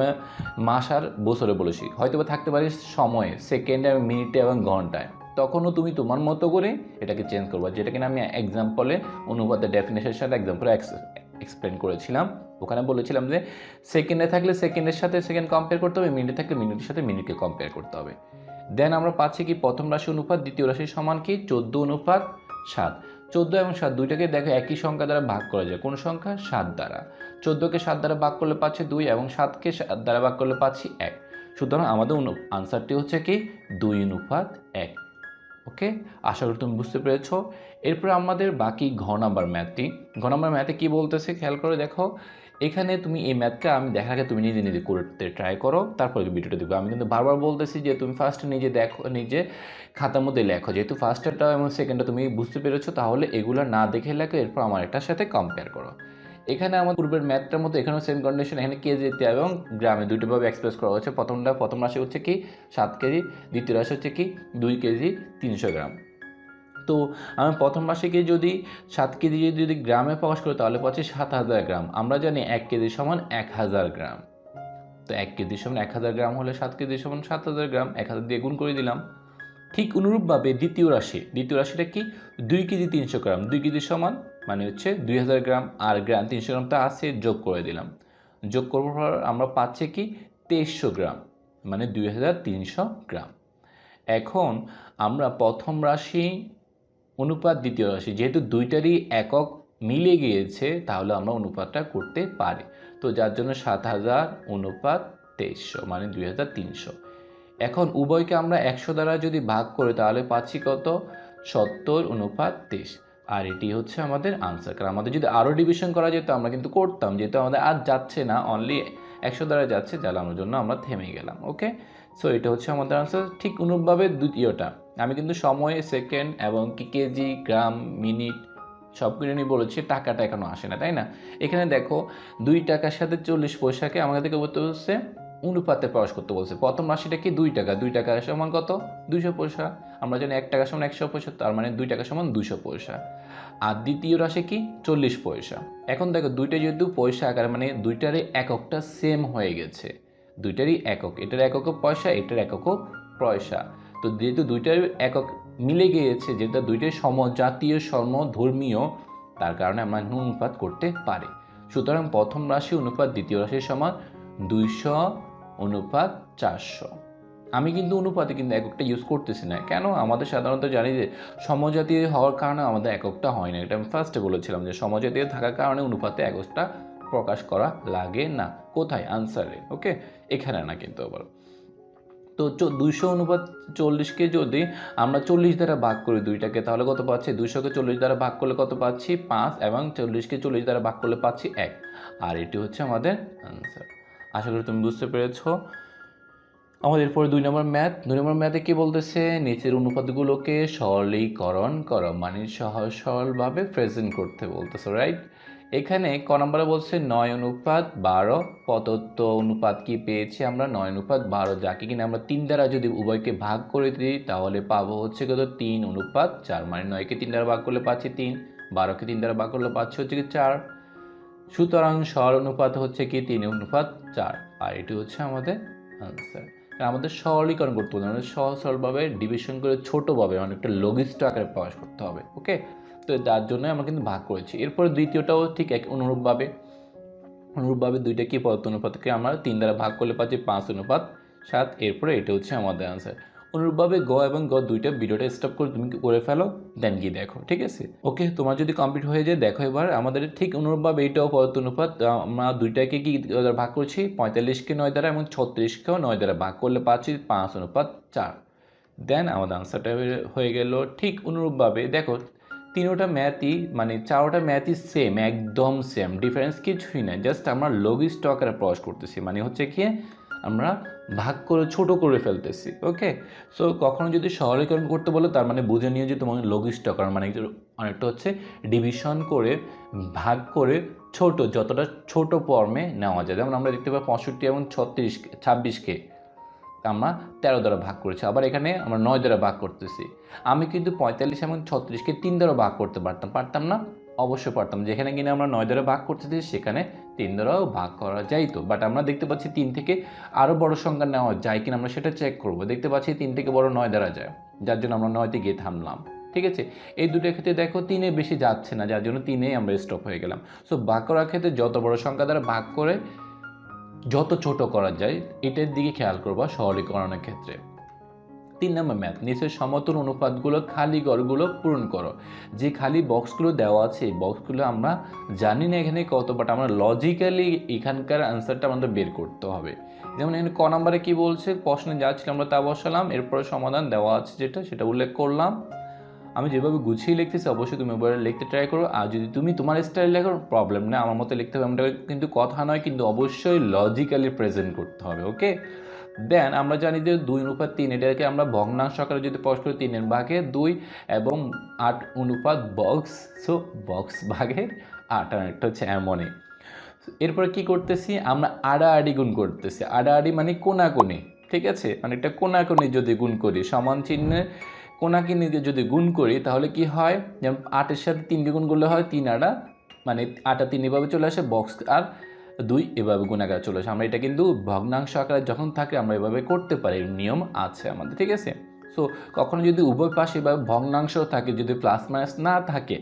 মাস আর বছরে বলেছি, হয়তো থাকতে পারি সময়ে, সেকেন্ডে, মিনিটে এবং ঘন্টায়, তখনও তুমি তোমার মতো করে এটাকে চেঞ্জ করবা, যেটা কিনা আমি এক্সাম্পলে অনুপাতের ডেফিনেশনের সাথে এক্সাম্পলে এক্সপ্লেন করেছিলাম। ওখানে বলেছিলাম যে সেকেন্ডে থাকলে সেকেন্ডের সাথে সেকেন্ড কম্পেয়ার করতে হবে, মিনিটে থাকলে মিনিটের সাথে মিনিটকে কম্পেয়ার করতে হবে। দেন আমরা পাচ্ছি কি প্রথম রাশি অনুপাত দ্বিতীয় রাশির সমান কি 14:7। 14 এবং 7 দুইটাকে দেখো একই সংখ্যা দ্বারা ভাগ করা যায়, কোন সংখ্যা 7 দ্বারা। 14কে 7 দ্বারা ভাগ করলে পাচ্ছি 2 এবং 7কে 7 দ্বারা ভাগ করলে পাচ্ছি 1। সুতরাং আমাদের আনসারটি হচ্ছে কি 2:1। ওকে, আশা করি তুমি বুঝতে পেরেছো। এরপর আমাদের বাকি ঘ নাম্বার ম্যাথটি। ঘ নাম্বার ম্যাথে কি বলতেছে খেয়াল করে দেখো। এখানে তুমি এই ম্যাথটা আমি দেখার আগে তুমি নিজে নিজে করতে ট্রাই করো, তারপরে ভিডিওটা দেখবে। আমি কিন্তু বারবার বলতেছি যে তুমি ফার্স্ট নিজে দেখো, নিজে খাতার মধ্যে লেখো, যেহেতু ফার্স্টটা এবং সেকেন্ডটা তুমি বুঝতে পেরেছো, তাহলে এগুলো না দেখে লেখো, এরপর আমার একটার সাথে কম্পেয়ার করো। এখানে আমার পূর্বের ম্যাথটার মতো এখানেও সেম কন্ডিশন, এখানে কেজিতে এবং গ্রামে দুইটাভাবে এক্সপ্রেস করা হচ্ছে। প্রথম রাশি হচ্ছে কি 7 কেজি, দ্বিতীয় রাশি হচ্ছে কি 2 কেজি 300 গ্রাম। তো আমি প্রথম রাশিকে যদি 7 কেজি যদি গ্রামে প্রকাশ করি, তাহলে পাচ্ছি 7000 গ্রাম। আমরা জানি 1 কেজি সমান 1000 গ্রাম। তো 1 কেজি সমান 1000 গ্রাম হলে 7 কেজি সমান 7000 গ্রাম, 1000 দিয়ে গুণ করে দিলাম। ঠিক অনুরূপভাবে দ্বিতীয় রাশিটা কি 2 কেজি 300 গ্রাম। 2 কেজি সমান মানে হচ্ছে 2000 গ্রাম, আর গ্রাম 300 গ্রামটা আছে, যোগ করে দিলাম। যোগ করার পর আমরা পাচ্ছি কি 2300 গ্রাম, মানে 2300 গ্রাম। এখন আমরা প্রথম রাশি অনুপাত দ্বিতীয় রাশি, যেহেতু দুইটারই একক মিলে গিয়েছে, তাহলে আমরা অনুপাতটা করতে পারি। তো যার জন্য 7000 অনুপাত 2300 মানে 2300। এখন উভয়কে আমরা 100 দ্বারা যদি ভাগ করি, তাহলে পাচ্ছি কত 70 অনুপাত 23। আর এটি হচ্ছে আমাদের আনসার। কারণ আমাদের যদি আরও ডিভিশন করা যেত আমরা কিন্তু করতাম, যেহেতু আমাদের আর যাচ্ছে না, অনলি 100 দ্বারা যাচ্ছে, জ্বালানোর জন্য আমরা থেমে গেলাম। ওকে, সো এটা হচ্ছে আমাদের আনসার। ঠিক অনুরূপভাবে দ্বিতীয়টা আমি কিন্তু সময়, সেকেন্ড এবং কি কেজি, গ্রাম, মিনিট সব কিছু নিয়ে বলেছি, টাকাটা এখনো আসে না, তাই না? এখানে দেখো 2 টাকার সাথে 40 পয়সাকে আমাদেরকে বলতে হচ্ছে অনুপাতে প্রকাশ করতে বলছে। প্রথম রাশিটা কি 2 টাকা, 2 টাকা সমান কত 200 পয়সা। আমরা জানি 1 টাকা সমান 100 পয়সা, তার মানে 2 টাকা সমান 200 পয়সা। আর দ্বিতীয় রাশি কি 40 পয়সা। এখন দেখো দুইটা যেহেতু পয়সা আকারে, মানে দুইটারই এককটা সেম হয়ে গেছে, দুইটারই একক, এটার এককও পয়সা, এটার এককও পয়সা। তো যেহেতু দুইটার একক মিলে গিয়েছে, যেটা দুইটাই সমজাতীয় সমধর্মীয়, তার কারণে আমরা অনুপাত করতে পারি। সুতরাং প্রথম রাশি অনুপাত দ্বিতীয় রাশির সমান 200 অনুপাত 400। আমি কিন্তু অনুপাতে কিন্তু এককটা ইউজ করতেছি না, কেন? আমাদের সাধারণত জানি যে সমজাতীয় হওয়ার কারণে আমাদের এককটা হয় না। এটা আমি ফার্স্টে বলেছিলাম যে সমজাতীয় থাকার কারণে অনুপাতে এককটা প্রকাশ করা লাগে না। কোথায়? আনসারে। ওকে, এখানে না কিন্তু আবার। তো 200 অনুপাত 40কে যদি আমরা 40 দ্বারা ভাগ করি দুইটাকে, তাহলে কত পাচ্ছি? 200কে 40 দ্বারা ভাগ করলে কত পাচ্ছি? 5, এবং 40কে 40 দ্বারা ভাগ করলে পাচ্ছি 1। আর এটি হচ্ছে আমাদের আনসার। আশা করি তুমি বুঝতে পেরেছো। আমাদের এরপরে 2 নম্বর ম্যাথ। 2 নম্বর ম্যাথে কি বলতেছে? নিচের অনুপাতগুলোকে সরলীকরণ করো, মানে সহজ সরলভাবে প্রেজেন্ট করতে বলতেছে, রাইট? এখানে ক নম্বরে বলছে 9 অনুপাত 12। প্রদত্ত অনুপাত কি পেয়েছি আমরা? 9 অনুপাত 12, যাকে কিনা আমরা 3 দ্বারা যদি উভয়কে ভাগ করে দিই, তাহলে পাবো হচ্ছে কত 3 অনুপাত 4, মানে 9কে 3 দ্বারা ভাগ করলে পাচ্ছি 3, 12কে 3 দ্বারা ভাগ করলে পাচ্ছি হচ্ছে কি 4। সুতরাং সরল অনুপাত হচ্ছে কি 3 অনুপাত 4, আর এটি হচ্ছে আমাদের আনসার। আমাদের সরলীকরণ করতে হবে, আমাদের সহজ সরলভাবে ডিভিশন করে ছোটোভাবে অনেকটা লঘিষ্ঠ আকারে প্রকাশ করতে হবে। ওকে, তো তার জন্য আমরা কিন্তু ভাগ করেছি। এরপরে দ্বিতীয়টাও ঠিক এক অনুরূপভাবে দুইটা কি পদার্থ অনুপাতকে আমরা 3 দ্বারা ভাগ করলে পাচ্ছি 5 অনুপাত 7। এরপরে এটা হচ্ছে আমাদের আনসার। অনুরূপভাবে গ এবং গ দুইটা ভিডিওটা স্টপ করে তুমি করে ফেলো, দেন গিয়ে দেখো, ঠিক আছে? ওকে, তোমার যদি কমপ্লিট হয়ে যায় দেখো এবার আমাদের ঠিক অনুরূপভাবে এইটাও পদার্থ অনুপাত, আমরা দুইটাকে কি দ্বারা ভাগ করছি? 45কে 9 দ্বারা এবং 36কেও 9 দ্বারা ভাগ করলে পাচ্ছি 5 অনুপাত 4। দেন আমাদের আনসারটা হয়ে গেল। ঠিক অনুরূপভাবে দেখো তিনোটা ম্যাথই মানে চারোটা ম্যাথই সেম, একদম সেম, ডিফারেন্স কিছুই না, জাস্ট আমরা লঘিষ্ঠ আকারে প্রকাশ করতেছি, মানে হচ্ছে কি আমরা ভাগ করে ছোট করে ফেলতেছি। ওকে, সো কখনো যদি সরলীকরণ করতে বলে তার মানে বুঝে নিয়ে যে তোমার লঘিষ্ঠ আকার মানে অনেকটা হচ্ছে ডিভিশন করে ভাগ করে ছোট, যতটা ছোট ফর্মে নেওয়া যায়। যেমন আমরা দেখতে পাই 65 এবং 26কে আমরা 13 দ্বারা ভাগ করেছি, আবার এখানে আমরা 9 দ্বারা ভাগ করতেছি। আমি কিন্তু 45 এবং 36কে 3 দ্বারা ভাগ করতে পারতাম না? অবশ্যই পারতাম। যেখানে কিনা আমরা 9 দ্বারা ভাগ করতেছি সেখানে 3 দ্বারাও ভাগ করা যাইতো, বাট আমরা দেখতে পাচ্ছি 3 থেকে আরও বড় সংখ্যা নেওয়া যায় কিনা আমরা সেটা চেক করব। দেখতে পাচ্ছি 3 থেকে বড় 9 দ্বারা যায়, যার জন্য আমরা 9তে গিয়ে থামলাম। ঠিক আছে, এই দুটোর ক্ষেত্রে দেখো 3-এ বেশি যাচ্ছে না, যার জন্য 3-এই আমরা স্টপ হয়ে গেলাম। সো ভাগ করার ক্ষেত্রে যত বড় সংখ্যা দ্বারা ভাগ করে যত ছোট করা যায় এটার দিকে খেয়াল করবা সরলীকরণের ক্ষেত্রে। 3 নম্বর ম্যাথ, নিচের সমতুল অনুপাতগুলো খালি ঘরগুলো পূরণ করো। যে খালি বক্সগুলো দেওয়া আছে এই বক্সগুলো আমরা জানি না এখানে কত, বাট আমরা লজিক্যালি এখানকার অ্যান্সারটা আমাদের বের করতে হবে। যেমন এখানে ক নাম্বারে কি বলছে, প্রশ্নে যা ছিল আমরা তা বসালাম, এরপরে সমাধান দেওয়া আছে যেটা সেটা উল্লেখ করলাম। আমি যেভাবে গুছিয়ে লিখতেছি অবশ্যই তুমি ওভাবে লিখতে ট্রাই করো, আর যদি তুমি তোমার স্টাইল লেখো প্রবলেম না, আমার মতো লিখতে হবে, আমরা কিন্তু কথা নয়, কিন্তু অবশ্যই লজিক্যালি প্রেজেন্ট করতে হবে। ওকে, দেন আমরা জানি যে 2:3 এটাকে আমরা ভগ্নাংশ আকারে যদি প্রকাশ করি 3-এর ভাগে 2 এবং 8 অনুপাত বক্স, সো বক্স ভাগে 8, আর একটা হচ্ছে এমনই। এরপরে কি করতেছি আমরা আড়াআড়ি গুণ করতেছি, আড়াআড়ি মানে কোনাকুনি। ঠিক আছে, মানে একটা কোনাকুনি যদি গুণ করি, সমান চিহ্নের কোনাকুনিকে যদি গুণ করি তাহলে কি হয়, যেমন 8-এর সাথে 3 গুণ করলে হয় 3-8, মানে 8 আর 3 এভাবে চলে আসে, বক্স আর 2 এভাবে গুণাকারে চলে আসে। আমরা এটা কিন্তু ভগ্নাংশ আকারে যখন থাকে আমরা এভাবে করতে পারি, নিয়ম আছে আমাদের। ঠিক আছে, সো কখনো যদি উভয় পাশে এভাবে ভগ্নাংশ থাকে, যদি প্লাস মাইনাস না থাকে,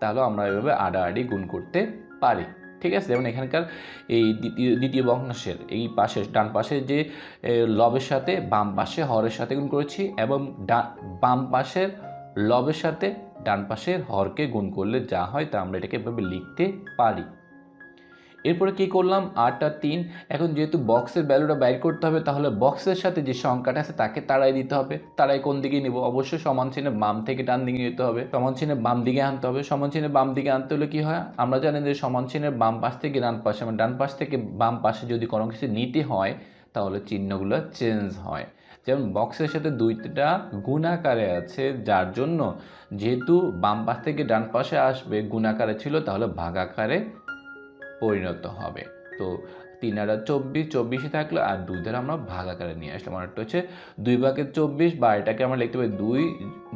তাহলে আমরা এভাবে আড়াআড়ি গুণ করতে পারি। ঠিক আছে, যেমন এখানকার এই দ্বিতীয় ভগ্নাংশের এই পাশে ডান পাশে যে লবের সাথে বাম পাশে হরের সাথে গুণ করেছি, এবং বাম পাশের লবের সাথে ডান পাশের হরকে গুণ করলে যা হয় তা আমরা এটাকে এভাবে লিখতে পারি। এরপরে কি করলাম, 8 আর 3, এখন যেহেতু বক্সের ভ্যালুটা বাইর করতে হবে তাহলে বক্সের সাথে যে সংখ্যাটা আছে তাকে তাড়াই দিতে হবে। তাড়াই কোন দিকে নিব, অবশ্যই সমান চিহ্নে বাম থেকে ডান দিকে নিতে হবে, সমান চিহ্নে বাম দিকে আনতে হবে। সমান চিহ্নে বাম দিকে আনতে হলে কি হয়, আমরা জানি যে সমান চিহ্নের বাম পাশ থেকে ডান পাশে, মানে ডান পাশ থেকে বাম পাশে যদি কোনো কিছু নিতে হয় তাহলে চিহ্নগুলো চেঞ্জ হয়। যেমন বক্সের সাথে 2টা গুণাকারে আছে, যার জন্য যেহেতু বাম পাশ থেকে ডান পাশে আসবে গুণাকারে ছিল তাহলে ভাগাকারে পরিণত হবে। তো 3 আর 24, 24ই থাকলো, আর 2 দ্বারা আমরা ভাগ আকারে নিয়ে আসলাম, আর একটা হচ্ছে 2/24, বা এটাকে আমরা লিখতে পারি 2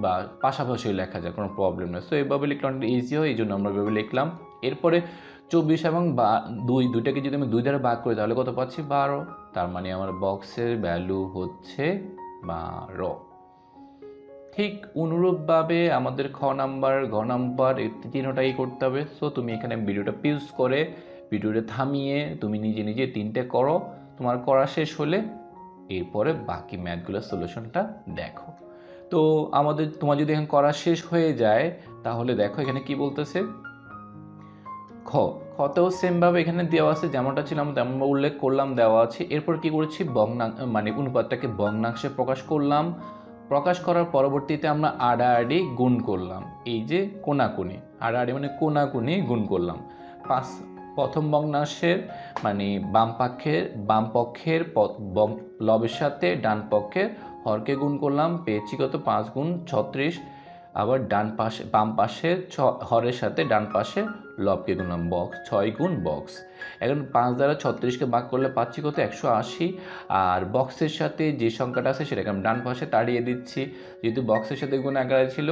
বা পাশাপাশি লেখা যায়, কোনো প্রবলেম নেই। সো এইভাবে লিখলে অনেক ইজি হয়, এই জন্য আমরা এভাবে লিখলাম। এরপরে 24 এবং 2 দুইটাকে যদি আমি 2 দ্বারা ভাগ করি তাহলে কত পাচ্ছি, 12। তার মানে আমার বক্সের ভ্যালু হচ্ছে 12। ঠিক অনুরূপভাবে আমাদের খ নাম্বার, ঘ নাম্বার এই তিনটাই করতে হবে। সো তুমি এখানে ভিডিওটা পিউজ করে ভিডিওটা থামিয়ে তুমি নিজে নিজে 3টে করো, তোমার করা শেষ হলে এরপরে বাকি ম্যাথগুলোর সলিউশনটা দেখো। তো তোমার যদি এখন করা শেষ হয়ে যায় তাহলে দেখো এখানে কি বলতেছে, খতেও সেমভাবে এখানে দেওয়া আছে, যেমনটা ছিল আমরা তেমন উল্লেখ করলাম, দেওয়া আছে। এরপর কি করেছি, মানে অনুপাতটাকে ভগ্নাংশে প্রকাশ করলাম। প্রকাশ করার পরবর্তীতে আমরা আড়াআড়ি গুণ করলাম, এই যে কোনাকুনি, আড়াআড়ি মানে কোনাকুনি গুণ করলাম। প্রথম ভগ্নাংশের মানে বাম পক্ষের লবের সাথে ডান পক্ষের হরকে গুণ করলাম, পেয়েছি কত, 5 গুণ 36। আবার বাম পাশের হরের সাথে ডান পাশে লবকে গুণলাম, বক্স 6 গুণ বক্স। এখন 5 দ্বারা 36কে ভাগ করলে পাচ্ছি কত, 180। আর বক্সের সাথে যে সংখ্যাটা আছে সেটাকে আমি ডান পাশে তাড়িয়ে দিচ্ছি, যেহেতু বক্সের সাথে গুণ আকারে ছিল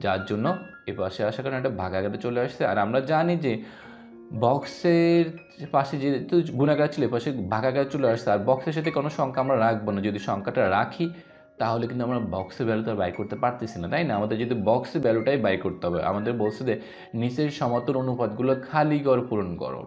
যার জন্য এ পাশে আসার কারণে একটা ভাগ আকারে চলে আসছে। আর আমরা জানি যে বক্সের পাশে যেহেতু গুণাকার ছিল পাশে ভাগাকার চলে আসছে, আর বক্সের সাথে কোনো সংখ্যা আমরা রাখবো না, যদি সংখ্যাটা রাখি তাহলে কিন্তু আমরা বক্সের ভ্যালুটা বাই করতে পারতেছি না, তাই না? আমাদের যদি বক্সের ভ্যালুটাই বাই করতে হবে, আমাদের বলছে যে নিচের সমতুল অনুপাতগুলো খালি ঘর পূরণ করো,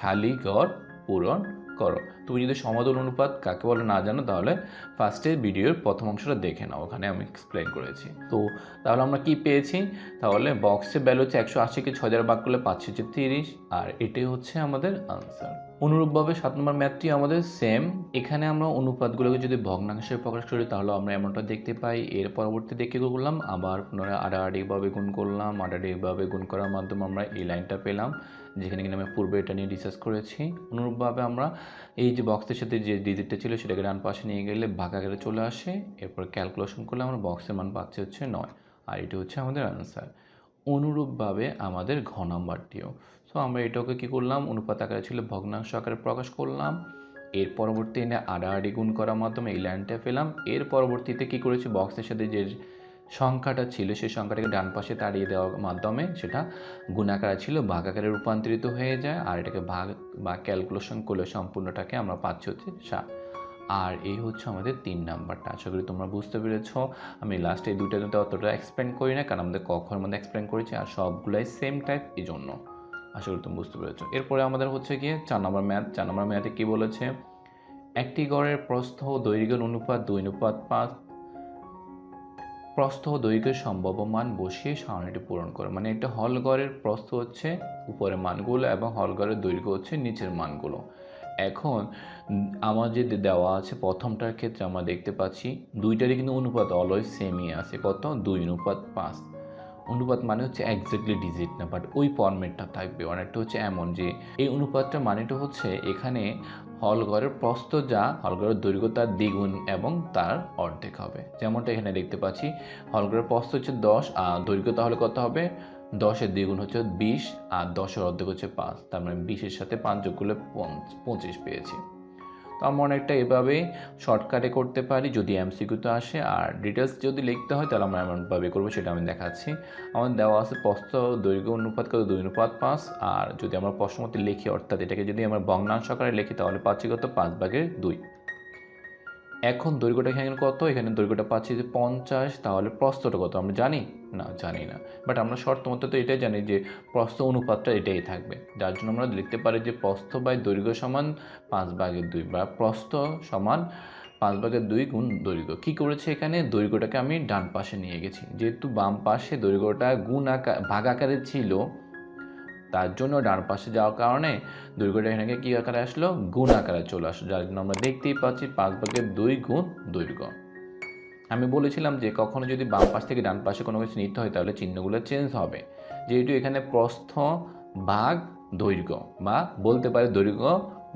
খালি ঘর পূরণ করো। তুমি যদি সমতল অনুপাত কাকে বলে না জানো তাহলে ফার্স্টে ভিডিওর প্রথম অংশটা দেখে নাও, ওখানে আমি এক্সপ্লেন করেছি। তো তাহলে আমরা কি পেয়েছি, তাহলে বক্সের ভ্যালু হচ্ছে 180কে 6 দ্বারা ভাগ করলে 5 হচ্ছে 30, আর এটাই হচ্ছে আমাদের আনসার। অনুরূপভাবে 7 নম্বর ম্যাথটি আমাদের সেম। এখানে আমরা অনুপাতগুলোকে যদি ভগ্নাংশে প্রকাশ করি তাহলে আমরা এমনটা দেখতে পাই। এর পরবর্তীতে কী করলাম, আবার পুনরায় আড়াআড়িভাবে গুণ করলাম, আড়াআড়িভাবে গুণ করার মাধ্যমে আমরা এই লাইনটা পেলাম, যেখানে কিনা আমি পূর্বে এটা নিয়ে রিসার্চ করেছি। অনুরূপভাবে আমরা এই যে বক্সের সাথে যে ডিজিটটা ছিল সেটাকে ডান পাশে নিয়ে গেলে ভাগাকারে চলে আসে, এরপর ক্যালকুলেশন করলে আমরা বক্সের মান পাচ্ছি হচ্ছে 9, আর এটি হচ্ছে আমাদের আনসার। অনুরূপভাবে আমাদের ঘ নাম্বারটিও। সো আমরা এটাকে কী করলাম, অনুপাত আকারে ছিল ভগ্নাংশ আকারে প্রকাশ করলাম, এর পরবর্তী এনে আড়াআড়ি গুণ করার মাধ্যমে এই লাইনটা পেলাম। এর পরবর্তীতে কী করেছি, বক্সের সাথে যে সংখ্যাটা ছিল সেই সংখ্যাটাকে ডান পাশে তাড়িয়ে দেওয়ার মাধ্যমে সেটা গুণাকারে ছিল ভাগাকারে রূপান্তরিত হয়ে যায়, আর এটাকে ভাগ বা ক্যালকুলেশন করলে সম্পূর্ণটাকে আমরা পাচ্ছি হচ্ছে 7। আর এই হচ্ছে আমাদের 3 নাম্বারটা। আশা করি তোমরা বুঝতে পেরেছ। আমি লাস্টে এই দুইটা অতটা এক্সপ্লেন করি না, কারণ আমাদের কখের মধ্যে এক্সপ্লেন করেছি আর সবগুলাই সেম টাইপ, এই জন্য আশা করি তুমি বুঝতে পেরেছ। এরপরে আমাদের হচ্ছে গিয়ে 4 নম্বর ম্যাথ। 4 নম্বর ম্যাথে কী বলেছে, একটি গড়ের প্রস্থ ও দৈর্ঘ্যের অনুপাত 2:5, প্রস্থ ও দৈর্ঘ্যের সম্ভাব্য মান বসিয়ে সারণীটি পূরণ করে। মানে একটা হলঘরের প্রস্থ হচ্ছে উপরের মানগুলো এবং হলঘরের দৈর্ঘ্য হচ্ছে নিচের মানগুলো। এখন আমার যে দেওয়া আছে প্রথমটার ক্ষেত্রে আমরা দেখতে পাচ্ছি দুইটারই কিন্তু অনুপাত অলওয়েজ সেমই আছে, কত, 2:5। অনুপাত মানে হচ্ছে একজ্যাক্টলি ডিজিট না, বাট ওই ফরম্যাটটা থাকবে। অনেকটা হচ্ছে এমন যে এই অনুপাতটা মানেটা হচ্ছে এখানে হলঘরের প্রস্থ যা হলঘরের দৈর্ঘ্য তার দ্বিগুণ এবং তার অর্ধেক হবে। যেমনটা এখানে দেখতে পাচ্ছি হলঘরের প্রস্থ হচ্ছে 10 আর দৈর্ঘ্য তাহলে কত হবে, 10-এর দ্বিগুণ হচ্ছে 20 আর 10-এর অর্ধেক হচ্ছে 5, তার মানে 20-এর সাথে 5 যোগ করলে 25 পেয়েছি। তো আমরা অনেকটা এভাবেই শর্টকাটে করতে পারি যদি এমসিকিউতে আসে, আর ডিটেলস যদি লিখতে হয় তাহলে আমরা এমনভাবে করবো, সেটা আমি দেখাচ্ছি। আমার দেওয়া আছে প্রস্থ দৈর্ঘ্য অনুপাত কত, 2:5, আর যদি আমরা প্রশ্নমতে লিখি অর্থাৎ এটাকে যদি আমরা ভগ্নাংশ আকারে লিখি তাহলে পাচ্ছি কত, 5/2। এখন দৈর্ঘ্যটা এখানে কত, এখানে দৈর্ঘ্যটা পাচ্ছি যে 50, তাহলে প্রস্থটা কত আমরা জানি না, জানি না, বাট আমরা শর্ত মতো তো এটাই জানি যে প্রস্থ অনুপাতটা এটাই থাকবে, যার জন্য আমরা লিখতে পারি যে প্রস্থ বাই দৈর্ঘ্য সমান 5/2 বা প্রস্থ সমান 5/2 গুণ দৈর্ঘ্য। কী করেছে এখানে, দৈর্ঘ্যটাকে আমি ডান পাশে নিয়ে গেছি, যেহেতু বাম পাশে দৈর্ঘ্যটা গুণ ভাগ আকারে ছিল তার জন্য ডান পাশে যাওয়ার কারণে দৈর্ঘ্যটা এখানে কী আকারে আসলো, গুণ আকারে চলে আসলো, যার জন্য আমরা দেখতেই পাচ্ছি 5/2 গুণ দৈর্ঘ্য। আমি বলেছিলাম যে কখনো যদি বাম পাশ থেকে ডান পাশে কোনো কিছু নিতে হয় তাহলে চিহ্নগুলো চেঞ্জ হবে, যেহেতু এখানে প্রস্থ ভাগ দৈর্ঘ্য বা বলতে পারি দৈর্ঘ্য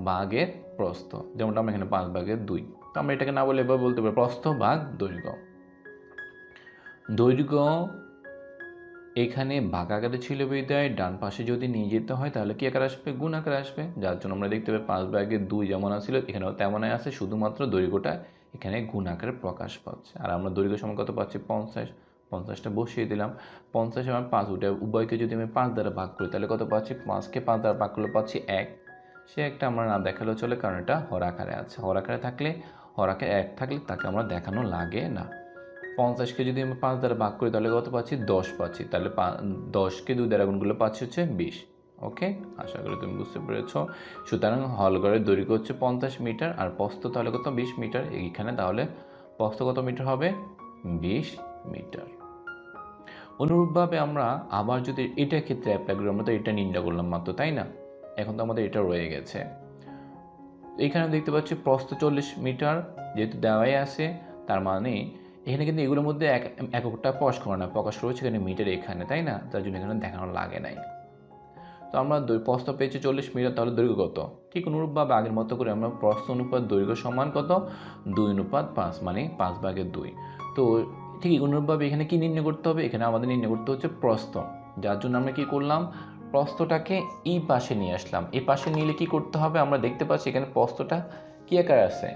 ভাগের প্রস্থ, যেমনটা আমরা এখানে 5/2, তো আমরা এটাকে না বলে এভাবে বলতে পারি প্রস্থ ভাগ দৈর্ঘ্য। দৈর্ঘ্য এখানে ভাগ আকারে ছিল বিধায় ডান পাশে যদি নিয়ে যেতে হয় তাহলে কি আকার আসবে, গুণ আকারে আসবে, যার জন্য আমরা দেখতে পাই 5/2 যেমন আসছিল এখানেও তেমনই আছে, শুধুমাত্র দৈর্ঘ্যটা এখানে গুণ আকারে প্রকাশ পাচ্ছে। আর আমরা দৈর্ঘ্য সমান কত পাচ্ছি, 50টা বসিয়ে দিলাম, 50 এবং 5 উভয়কে যদি আমি 5 দ্বারা ভাগ করি তাহলে কত পাচ্ছি, 5কে 5 দ্বারা ভাগ করলে পাচ্ছি 1। সে একটা আমরা না দেখালেও চলে, কারণ এটা হর আকারে আছে, হর আকারে থাকলে হর আকারে 1 থাকলে তাকে আমরা দেখানো লাগে না। 50কে যদি আমি 5 দ্বারা ভাগ করি তাহলে কত পাচ্ছি, 10 পাচ্ছি, তাহলে 10কে 2 দ্বারা গুণ করলে পাচ্ছি হচ্ছে 20। ওকে, আশা করি তুমি বুঝতে পেরেছ। সুতরাং হলঘরের দৈর্ঘ্য হচ্ছে 50 মিটার আর প্রস্থ তাহলে কত, 20 মিটার। এইখানে তাহলে প্রস্থ কত মিটার হবে, 20 মিটার। অনুরূপভাবে আমরা আবার যদি এটার ক্ষেত্রে অ্যাপ্লাই করি, আমরা তো এটা নির্ণয় করলাম মাত্র, তাই না, এখন তো আমাদের এটা রয়ে গেছে। এখানে দেখতে পাচ্ছি প্রস্থ 40 মিটার, যেহেতু দেওয়াই আছে তার মানে এখানে কিন্তু এগুলোর মধ্যে এককটা প্রকাশ করেছে এখানে মিটার এখানে, তাই না, তার জন্য এখানে দেখানো লাগে নাই। তো আমরা প্রস্থ পেয়েছি 40 মিটার, তাহলে দৈর্ঘ্য কত, ঠিক অনুরূপভাবে আগের মতো করে আমরা প্রস্থ অনুপাত দৈর্ঘ্য সমান কত, 2:5 মানে 5/2। তো ঠিক অনুরূপভাবে এখানে কি নির্ণয় করতে হবে, এখানে আমাদের নির্ণয় করতে হচ্ছে প্রস্থ, যার জন্য আমরা কি করলাম, প্রস্থটাকে এই পাশে নিয়ে আসলাম। এই পাশে নিলে কি করতে হবে, আমরা দেখতে পাচ্ছি এখানে প্রস্থটা কি আকারে আছে,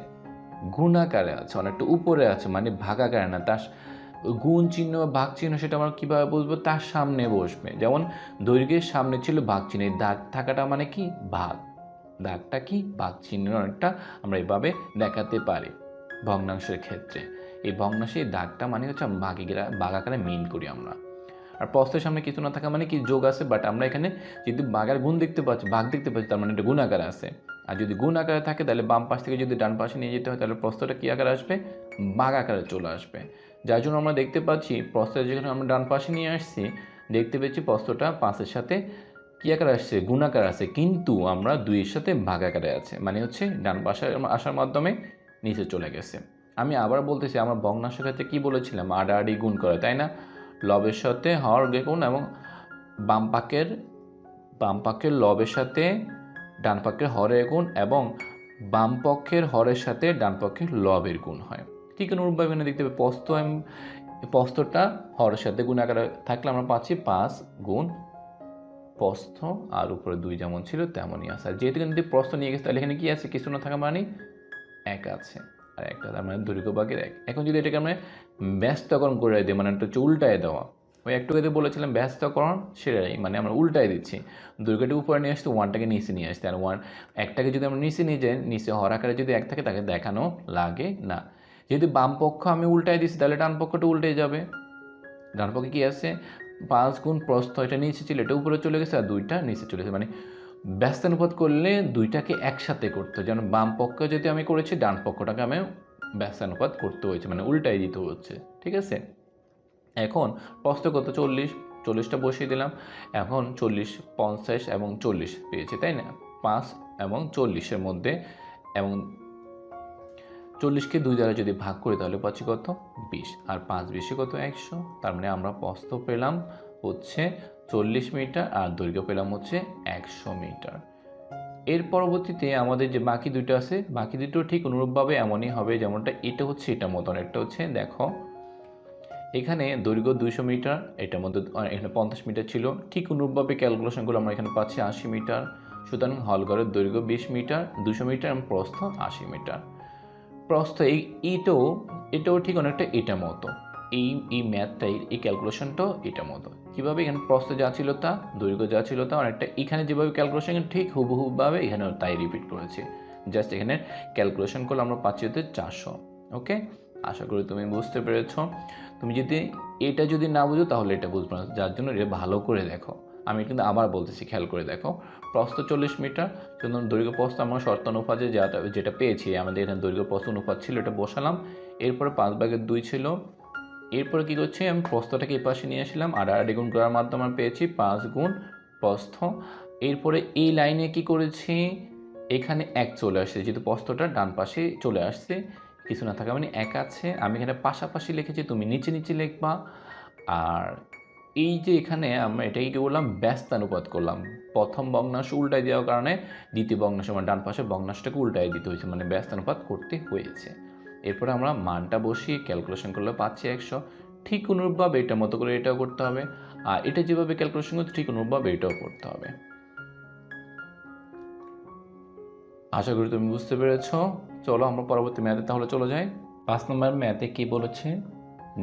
গুণ আকারে আছে, অনেকটা উপরে আছে, মানে ভাগ আকারে না, তার গুণ চিহ্ন বা ভাগ চিহ্ন সেটা আমরা কীভাবে বুঝবো, তার সামনে বসবে। যেমন দৈর্ঘ্যের সামনে ছিল ভাগ চিহ্ন, দাগ থাকাটা মানে কি, ভাগ, দাগটা কি ভাগ চিহ্ন, অনেকটা আমরা এভাবে দেখাতে পারি ভগ্নাংশের ক্ষেত্রে। এই ভগ্নাংশে দাগটা মানে হচ্ছে ভাগ আকারে মেইন করি আমরা। আর প্রস্থের সামনে কিছু না থাকা মানে কি, যোগ আছে, বাট আমরা এখানে যেহেতু ভাগ আর গুণ দেখতে পাচ্ছি, ভাগ দেখতে পাচ্ছি, তার মানে এটা গুণ আকারে আছে। আর যদি গুণ আকারে থাকে তাহলে বাম পাশ থেকে যদি ডান পাশে নিয়ে যেতে হয় তাহলে প্রস্থটা কী আকারে আসবে, ভাগ আকারে চলে আসবে। যার জন্য আমরা দেখতে পাচ্ছি প্রস্থটা যেখানে আমরা ডান পাশে নিয়ে আসছি, দেখতে পেয়েছি প্রস্থটা 5-এর সাথে কী আকারে আসছে, গুণ আকারে আসছে, কিন্তু আমরা 2-এর সাথে ভাগ আকারে আছে, মানে হচ্ছে ডান পাশে আসার মাধ্যমে নিচে চলে গেছে। আমি আবার বলতেছি, আমরা ভগ্নাংশের ক্ষেত্রে কী বলেছিলাম, আড়াআড়ি গুণ করে, তাই না? লবের সাথে হরের গুণ এবং বাম পাকের লবের সাথে ডান পাকের হরের গুণ এবং বাম পক্ষের হরের সাথে ডান পক্ষের লবের গুণ হয়। ঠিক অনুরূপভাবে এখানে দেখতে পাবে প্রস্থটা হরের সাথে গুণ আকারে থাকলে আমরা পাচ্ছি 5 গুণ প্রস্থ, আর উপরে 2 যেমন ছিল তেমনই আছে। আর যেহেতু কিন্তু প্রস্থ নিয়ে গেছে তাহলে এখানে কি আছে, কিছু না থাকা মানে 1 আছে, আর একটা তার মানে দৈর্ঘ্য ভাগের 1। এখন যদি এটাকে আমরা ব্যস্তকরণ করে দিই, মানে একটা হচ্ছে উল্টায় দেওয়া, ওই একটু আগে বলেছিলাম ব্যস্তকরণ, সেটাই মানে আমরা উল্টায় দিচ্ছি। দৈর্ঘ্যটি উপরে নিয়ে আসতে 1টাকে নিচে নিয়ে আসতে, আর 1টাকে যদি আমরা নিচে নিয়ে যাই, নিচে হর আকারে যদি 1 থাকে তাকে দেখানো লাগে না। যেহেতু বাম পক্ষ আমি উল্টায় দিচ্ছি তাহলে ডান পক্ষটা উল্টে যাবে। ডান পক্ষে কী আছে, 5 গুণ প্রস্থ, এটা নিচে ছিল, এটা উপরে চলে গেছে, আর 2টা নিচে চলে গেছে, মানে ব্যস্তানুপাত করলে 2টাকে একসাথে করতে, যেমন বাম পক্ষ যদি আমি করেছি ডান পক্ষটাকে আমি ব্যস্তানুপাত করতে হয়েছে, মানে উল্টাই দিতে হচ্ছে। ঠিক আছে, এখন প্রস্থ কত, 40টা বসিয়ে দিলাম। এখন 40, 50 এবং 40 পেয়েছি, তাই না? 5 এবং 40-এর মধ্যে, এবং 40কে 2 দ্বারা যদি ভাগ করি তাহলে পাচ্ছি কত, 20, আর 5 20 কত, 100। তার মানে আমরা প্রস্থ পেলাম হচ্ছে 40 মিটার আর দৈর্ঘ্য পেলাম হচ্ছে 100 মিটার। এর পরবর্তীতে আমাদের যে বাকি দুটো আছে, বাকি দুটো ঠিক অনুরূপভাবে এমনই হবে, যেমনটা এটা হচ্ছে এটা মতন, একটা হচ্ছে দেখো এখানে দৈর্ঘ্য 200 মিটার, এটার মধ্যে এখানে 50 মিটার ছিল, ঠিক অনুরূপভাবে ক্যালকুলেশনগুলো আমরা এখানে পাচ্ছি 80 মিটার। সুতরাং হলঘরের দৈর্ঘ্য 20 মিটার, 200 মিটার এবং প্রস্থ 80 মিটার। প্রস্থ এটাও ঠিক অনেকটা এটা মতো, এই ম্যাথটাই, এই ক্যালকুলেশনটাও এটা মতো। কীভাবে, এখানে প্রস্থ যা ছিল তা, দৈর্ঘ্য যা ছিল তা অনেকটা এখানে যেভাবে ক্যালকুলেশন ঠিক হুবহুবভাবে এখানেও তাই রিপিট করেছি, জাস্ট এখানে ক্যালকুলেশন করলে আমরা পাচ্ছি হতে 400। ওকে, আশা করি তুমি বুঝতে পেরেছ। তুমি যদি এটা যদি না বুঝো তাহলে এটা বুঝবে না, যার জন্য এটা ভালো করে দেখো। আমি কিন্তু আবার বলতেছি, খেয়াল করে দেখো। প্রস্থ 40 মিটার, সুতরাং দৈর্ঘ্য প্রস্থ আমরা শর্তানুপাতে যেটা পেয়েছি, আমাদের এখানে দৈর্ঘ্য প্রস্থ অনুপাত ছিল, এটা বসালাম। এরপরে 5/2 ছিল। এরপরে কী করছি, আমি প্রস্থটাকে এই পাশে নিয়ে আসলাম, আড়াআড়ি গুণ করার মাধ্যমে আমরা পেয়েছি 5 গুণ প্রস্থ। এরপরে এই লাইনে কি করেছি, এখানে 1 চলে আসছে, যেহেতু প্রস্থটা ডান পাশে চলে আসছে, কিছু না থাকা মানে 1 আছে। আমি এখানে পাশাপাশি লিখেছি, তুমি নিচে নিচে লিখবা। আর এই যে এখানে আমরা এটাকে কী করলাম, ব্যস্তানুপাত করলাম। প্রথম ভগ্নাংশ উল্টায় দেওয়ার কারণে দ্বিতীয় ভগ্নাংশ মানে ডান পাশে ভগ্নাংশটাকে উল্টায় দিতে হয়েছে, মানে ব্যস্তানুপাত করতে হয়েছে। এরপরে আমরা মানটা বসিয়ে ক্যালকুলেশন করলে পাচ্ছি 100। ঠিক অনুরূপভাবে এটার মতো করে এটাও করতে হবে, আর এটা যেভাবে ক্যালকুলেশন করতে ঠিক অনুরূপভাবে এটাও করতে হবে। আশা করি তুমি বুঝতে পেরেছ। চলো আমরা পরবর্তী ম্যাথে তাহলে চলে যাই। 5 নম্বর ম্যাথে কি বলেছে,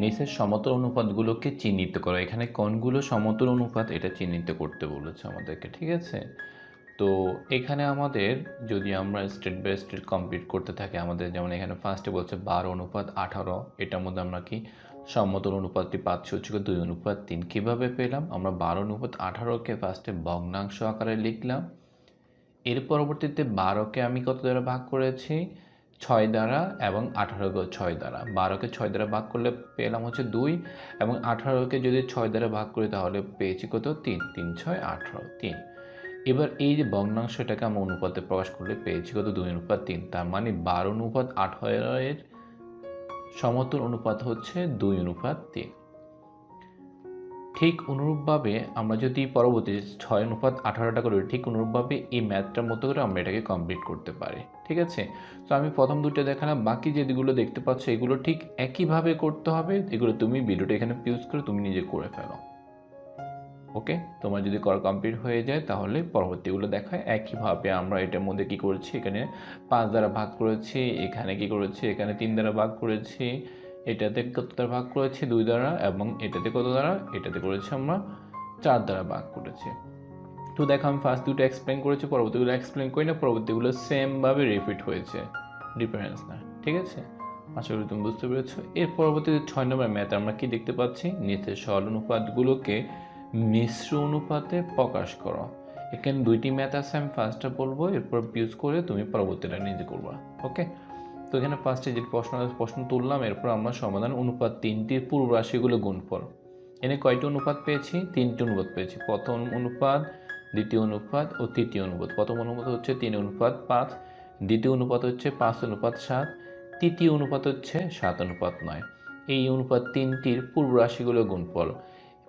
নিচের সমতল অনুপাতগুলোকে চিহ্নিত করো। এখানে কোনগুলো সমতল অনুপাত এটা চিহ্নিত করতে বলেছে আমাদেরকে, ঠিক আছে? তো এখানে আমাদের যদি আমরা স্টেপ বাই স্টেপ কমপ্লিট করতে থাকি, আমাদের যেমন এখানে ফার্স্টে বলছে 12:18, এটার মধ্যে আমরা কি সমতল অনুপাতটি পাচ্ছি হচ্ছে 2:3। কীভাবে পেলাম, আমরা 12:18কে ফার্স্টে ভগ্নাংশ আকারে লিখলাম। এর পরবর্তীতে 12কে আমি কত দ্বারা ভাগ করেছি, 6 দ্বারা, এবং 18কে 6 দ্বারা। 12কে 6 দ্বারা ভাগ করলে পেলাম হচ্ছে 2, এবং 18কে যদি 6 দ্বারা ভাগ করি তাহলে পেয়েছি কত, 3। 3 6 18, 3। এবার এই যে ভগ্নাংশটাকে আমরা অনুপাতে প্রকাশ করলে পেয়েছি কত, 2:3। তার মানে 12:18 সমতল অনুপাত হচ্ছে 2:3। ঠিক অনুরূপভাবে আমরা যদি পরবর্তী 6:18টা করি, ঠিক অনুরূপভাবে এই ম্যাথটার মতো করে আমরা এটাকে কমপ্লিট করতে পারি, ঠিক আছে? তো আমি প্রথম দুটো দেখালাম, বাকি যেগুলো দেখতে পাচ্ছ এগুলো ঠিক একইভাবে করতে হবে। এগুলো তুমি ভিডিওটা এখানে পিউজ করে তুমি নিজে করে ফেলো। ওকে, তোমার যদি করা কমপ্লিট হয়ে যায় তাহলে পরবর্তীগুলো দেখায়। একইভাবে আমরা এটার মধ্যে কি করেছি, এখানে 5 দ্বারা ভাগ করেছি, এখানে কি করেছি, এখানে 3 দ্বারা ভাগ করেছি, এটাতে কত দ্বারা ভাগ করেছি, 2 দ্বারা, এবং এটাতে কত দ্বারা, এটাতে করেছি আমরা 4 দ্বারা ভাগ করেছি। তো দেখো আমি ফার্স্ট দুটো এক্সপ্লেন করেছি, পরবর্তীগুলো এক্সপ্লেন করি না, পরবর্তীগুলো সেমভাবে রিপিট হয়েছে, ডিফারেন্স না, ঠিক আছে? আশা করি তুমি বুঝতে পেরেছো। এর পরবর্তীতে 6 নম্বর ম্যাথে আমরা কি দেখতে পাচ্ছি, নিচের সরল অনুপাতগুলোকে মিশ্র অনুপাতে প্রকাশ করো। এখানে দুইটি ম্যাথ আছে, আমি ফার্স্টটা বলবো, এরপর ইউজ করে তুমি পরবর্তীটা নিজে করবা। ওকে, তো এখানে ফার্স্টে যে প্রশ্ন তুললাম, এরপর আমরা সমাধান অনুপাত তিনটির পূর্ব রাশিগুলো গুণফল। এখানে কয়টি অনুপাত পেয়েছি? তিনটি অনুপাত পেয়েছি। প্রথম অনুপাত, দ্বিতীয় অনুপাত ও তৃতীয় অনুপাত। প্রথম অনুপাত হচ্ছে 3:5, দ্বিতীয় অনুপাত হচ্ছে 5:7, তৃতীয় অনুপাত হচ্ছে 7:9। এই অনুপাত তিনটির পূর্ব রাশিগুলো গুণফল।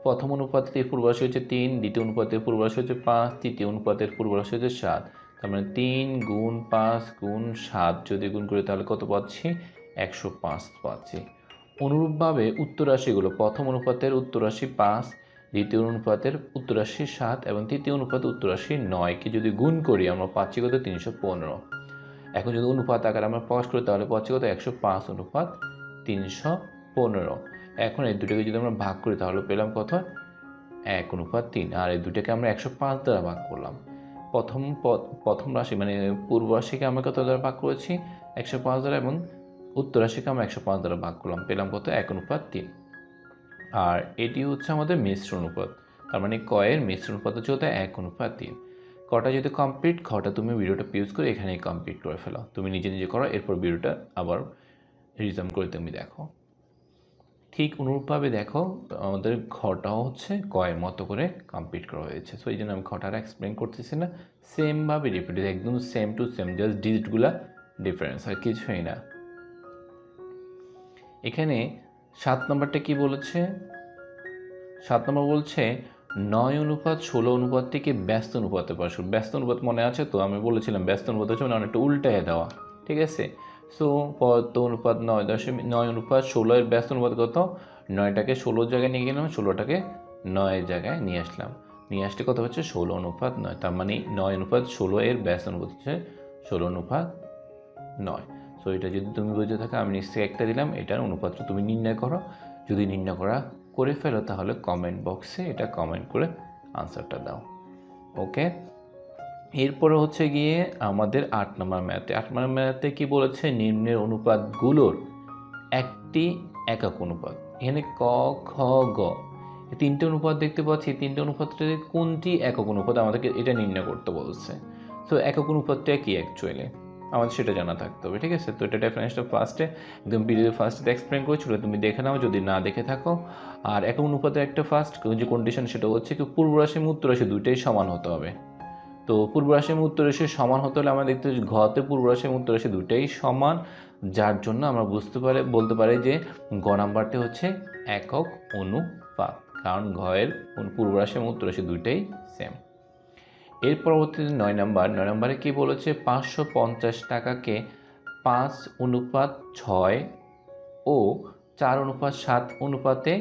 প্রথম অনুপাতের পূর্ব রাশি হচ্ছে 3, দ্বিতীয় অনুপাতের পূর্ব রাশি হচ্ছে 5, তৃতীয় অনুপাতের পূর্ব রাশি হচ্ছে 7। তার মানে 3 গুণ 5 গুণ 7 যদি গুণ করি তাহলে কত পাচ্ছি? 105 পাচ্ছি। অনুরূপভাবে উত্তর রাশিগুলো, প্রথম অনুপাতের উত্তর রাশি 5, দ্বিতীয় অনুপাতের উত্তর রাশি 7 এবং তৃতীয় অনুপাতের উত্তর রাশি 9কে যদি গুণ করি আমরা পাচ্ছি কত? 315। এখন যদি অনুপাত আকারে আমরা প্রকাশ করি তাহলে পাচ্ছি কত? 105:315। এখন এই দুটোকে যদি আমরা ভাগ করি তাহলে পেলাম কত? 1:3। আর এই দুটোকে আমরা 105 দ্বারা ভাগ করলাম। প্রথম রাশি মানে পূর্ব রাশিকে আমরা কত দ্বারা ভাগ করেছি? 105 দ্বারা, এবং উত্তর রাশিকে আমরা 105 দ্বারা ভাগ করলাম, পেলাম কত? 1:3। আর এটি হচ্ছে আমাদের মিশ্র অনুপাত। তার মানে কয়ের মিশ্র অনুপাত হচ্ছে 1:3। কটা যদি কমপ্লিট, ঘটা তুমি ভিডিওটা পিউজ করে এখানেই কমপ্লিট করে ফেলো। তুমি নিজে নিজে করো, এরপর ভিডিওটা আবার রিজাম করে তুমি দেখো। ঠিক অনুরূপভাবে দেখো আমাদের ঘটাও হচ্ছে কয়ের মতো করে কমপ্লিট করা হয়েছে। সো এই জন্য আমি ঘটাটা এক্সপ্লেন করতেছি না, সেমভাবে রিপিট, একদম সেম টু সেম, জাস্ট ডিজিটগুলো ডিফারেন্স, আর কিছুই না। এখানে 7 নম্বরটা কি বলেছে? 7 নম্বর বলছে 9:16 অনুপাত থেকে ব্যস্ত অনুপাতে পার্শ্ব। ব্যস্ত অনুপাত মনে আছে তো? আমি বলেছিলাম ব্যস্ত অনুপাত হচ্ছে মানে অনেকটা উল্টায় দেওয়া, ঠিক আছে? সো কত অনুপাত 9:16 এর ব্যস্ত অনুপাত কত? 9টাকে 16 জায়গায় নিয়ে গেলাম, 16টাকে 9 জায়গায় নিয়ে আসলাম, নিয়ে আসলে কত হচ্ছে? 16:9। তার মানে 9:16 এর ব্যস্ত অনুপাত হচ্ছে 16:9। সো এটা যদি তুমি বুঝে থাকো, আমি নিশ্চয়ই একটা দিলাম, এটার অনুপাতটা তুমি নির্ণয় করো। যদি নির্ণয় করে ফেলো তাহলে কমেন্ট বক্সে এটা কমেন্ট করে আনসারটা দাও। ওকে, এরপরে হচ্ছে গিয়ে আমাদের 8 নম্বর ম্যাথে। 8 নম্বর ম্যাথে কি বলেছে? নিম্নের অনুপাতগুলোর একটি একক অনুপাত। এখানে ক, খ, গ এই তিনটে অনুপাত দেখতে পাচ্ছি। তিনটে অনুপাতের কোনটি একক অনুপাত আমাদেরকে এটা নির্ণয় করতে বলছে। তো একক অনুপাতটা কি অ্যাকচুয়ালি আমাদের সেটা জানা থাকতে হবে, ঠিক আছে? তো এটা ডেফিনেশনটা ফার্স্টে একদম ভিডিও ফার্স্টে এক্সপ্লেন করেছিল, তুমি দেখে নাও যদি না দেখে থাকো। আর একক অনুপাতের একটা ফার্স্ট যে কন্ডিশন সেটা হচ্ছে কি পূর্ব রাশি এবং উত্তর রাশি দুইটাই সমান হতে হবে। তো পূর্ব রাশি এবং উত্তর রাশি সমান হতে হলে আমরা দেখতে ঘতে পূর্ব রাশি এবং উত্তর রাশি দুইটাই সমান, যার জন্য আমরা বলতে পারি যে গ নাম্বারটি হচ্ছে একক অনুপাত, কারণ ঘয়ের পূর্ব রাশি এবং উত্তর রাশি দুইটাই সেম। এর পরবর্তীতে 9 নম্বরে কি বলেছে? 550 টাকাকে 5:6 ও 4:7 অনুপাতে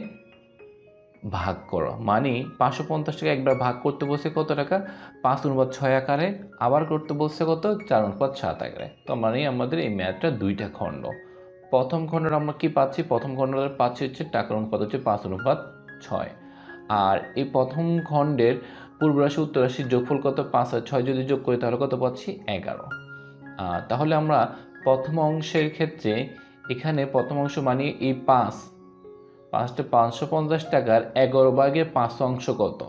ভাগ করো। মানে 550 টাকা একবার ভাগ করতে বলছে কত টাকা? 5:6 আকারে, আবার করতে বলছে কত? 4:7 আকারে। তো মানে আমাদের এই ম্যাথটা দুইটা খণ্ড। প্রথম খণ্ডের আমরা কি পাচ্ছি? প্রথম খণ্ডের পাচ্ছি হচ্ছে টাকার অনুপাত হচ্ছে 5:6। আর এই প্রথম খণ্ডের পূর্ব রাশি উত্তর রাশির যোগফল কত? 5 আর 6 যদি যোগ করি তাহলে কত পাচ্ছি? 11। তাহলে আমরা প্রথম অংশের ক্ষেত্রে এখানে প্রথম অংশ মানে এই 550 টাকার 11/5 অংশ কত?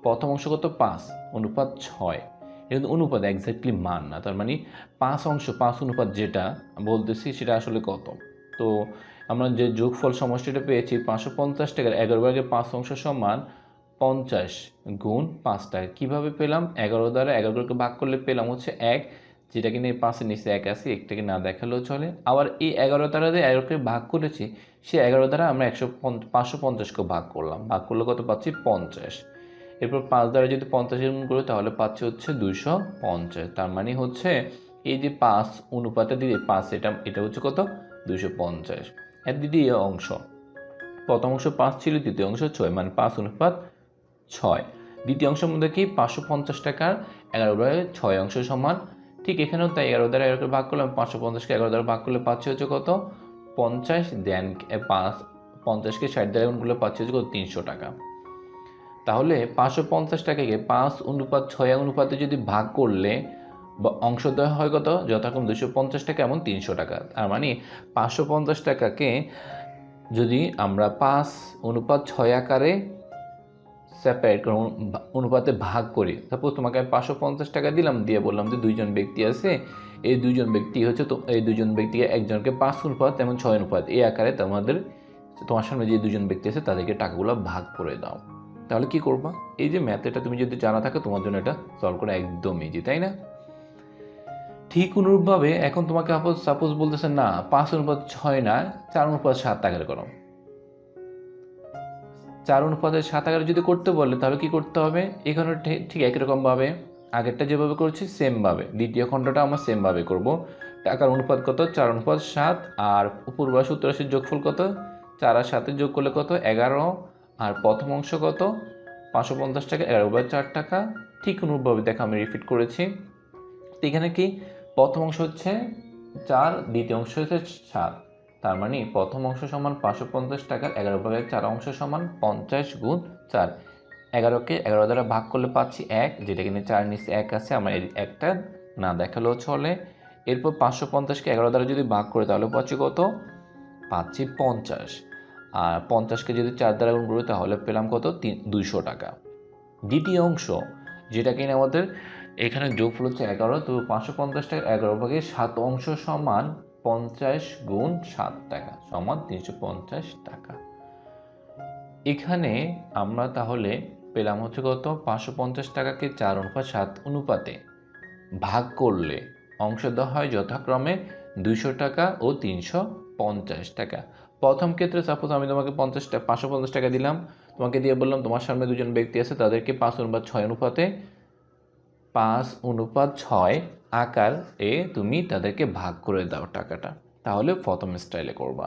প্রথম অংশ কত? 5:6। এটা কিন্তু অনুপাত, এক্স্যাক্টলি মান না। তার মানে 5 অনুপাত যেটা বলতেছি সেটা আসলে কত? তো আমরা যে যোগফল সমষ্টিটা পেয়েছি 550 টাকার 11/5 অংশ সমান 50 গুণ 5 টাকা। কীভাবে পেলাম? 11 দ্বারা 11কে ভাগ করলে পেলাম হচ্ছে 1, যেটা কিনা এই 5-এর নিচে 1 আছে, একটাকে না দেখালেও চলে। আবার এই 11 দ্বারা যে 11কে ভাগ করেছি, সেই 11 দ্বারা আমরা 550কে ভাগ করলাম, ভাগ করলে কত পাচ্ছি? 50। এরপর 5 দ্বারা যদি 50 গুণ করি তাহলে পাচ্ছি হচ্ছে 250। তার মানে হচ্ছে এই যে 5 অনুপাতে দিয়ে 5, এটা হচ্ছে কত? 250। এর দ্বিতীয় অংশ, প্রথম অংশ 5 ছিল, দ্বিতীয় অংশ 6, মানে 5:6। দ্বিতীয় অংশের মধ্যে কি? 550 টাকার 11/6 অংশ সমান। ঠিক এখানেও তাই, 11 দ্বারা 11কে ভাগ করলাম, 550কে 11 দ্বারা ভাগ করলে পাচ্ছি হচ্ছে কত? 50। দেন 50কে 60 দ্বারা গুণ করলে পাচ্ছি হচ্ছে কত? 300 টাকা। তাহলে 550 টাকাকে 5:6 অনুপাতে যদি ভাগ করলে অংশ দেওয়া হয় কত? যথাক্রম 250 টাকা এবং 300 টাকা। তার মানে 550 টাকাকে যদি আমরা 5:6 আকারে সেপারেট করে অনুপাতে ভাগ করি। সাপোজ তোমাকে আমি 550 টাকা দিলাম, দিয়ে বললাম যে 2জন ব্যক্তি আছে, এই 2জন ব্যক্তি হচ্ছে তো এই 2জন ব্যক্তিকে একজনকে 5 অনুপাত এবং 6 অনুপাত এই আকারে তোমার সামনে যে 2জন ব্যক্তি আছে তাদেরকে টাকাগুলো ভাগ করে দাও। তাহলে কি করবা? এই যে ম্যাথ, এটা তুমি যদি জানা থাকে তোমার জন্য এটা সলভ করা একদম ইজি, তাই না? ঠিক অনুরূপভাবে এখন তোমাকে সাপোজ বলতেছে না 5 অনুপাত 6 না 4 অনুপাত 7 আকারে করো। 4 অনুপাতের 7 আকারে যদি করতে বলে তাহলে কি করতে হবে? এখানে ঠিক একই রকমভাবে আগেরটা যেভাবে করছি সেমভাবে দ্বিতীয় খণ্ডটা আমরা সেমভাবে করব। টাকার অনুপাত কত? 4 অনুপাত 7। আর পূর্বা সূত্র রাশির যোগফল কত? 4 আর 7 যোগ করলে কত? 11। আর প্রথম অংশ কত? 550 টাকা, 11/4 টাকা। ঠিক অনুরূপভাবে দেখো আমি রিপিট করেছি। তো এখানে কি প্রথম অংশ হচ্ছে 4, দ্বিতীয় অংশ হচ্ছে 7। তার মানে প্রথম অংশ সমান 550 টাকার 11/4 অংশ সমান 50 গুণ 4। 11কে 11 দ্বারা ভাগ করলে পাচ্ছি 1, যেটা কিনা 4 নিচে 1 আছে, আমার এই একটা না দেখালেও চলে। এরপর 550কে 11 দ্বারা যদি ভাগ করে তাহলে পাচ্ছি কত? পাচ্ছি 50। আর 50কে যদি 4 দ্বারা গুণ করি তাহলে পেলাম কত? 200 টাকা। দ্বিতীয় অংশ যেটা কিনা আমাদের এখানে যোগফল হচ্ছে 11, তো 550 টাকা 11/7 অংশ সমান 50 গুণ 7 টাকা সমান 350 টাকা। এখানে আমরা তাহলে পেলাম হচ্ছে কত? 550 টাকাকে 4 অনুপাত 7 অনুপাতে ভাগ করলে অংশ দেওয়া হয় যথাক্রমে 200 টাকা ও 350 টাকা। প্রথম ক্ষেত্রে সাপোজ আমি তোমাকে 550 টাকা দিলাম, তোমাকে দিয়ে বললাম তোমার সামনে 2জন ব্যক্তি আছে, তাদেরকে 5 অনুপাত 6 অনুপাতে 5/6 আকার তুমি তাদেরকে ভাগ করে দাও টাকাটা। তাহলে প্রথম স্টাইলে করবা।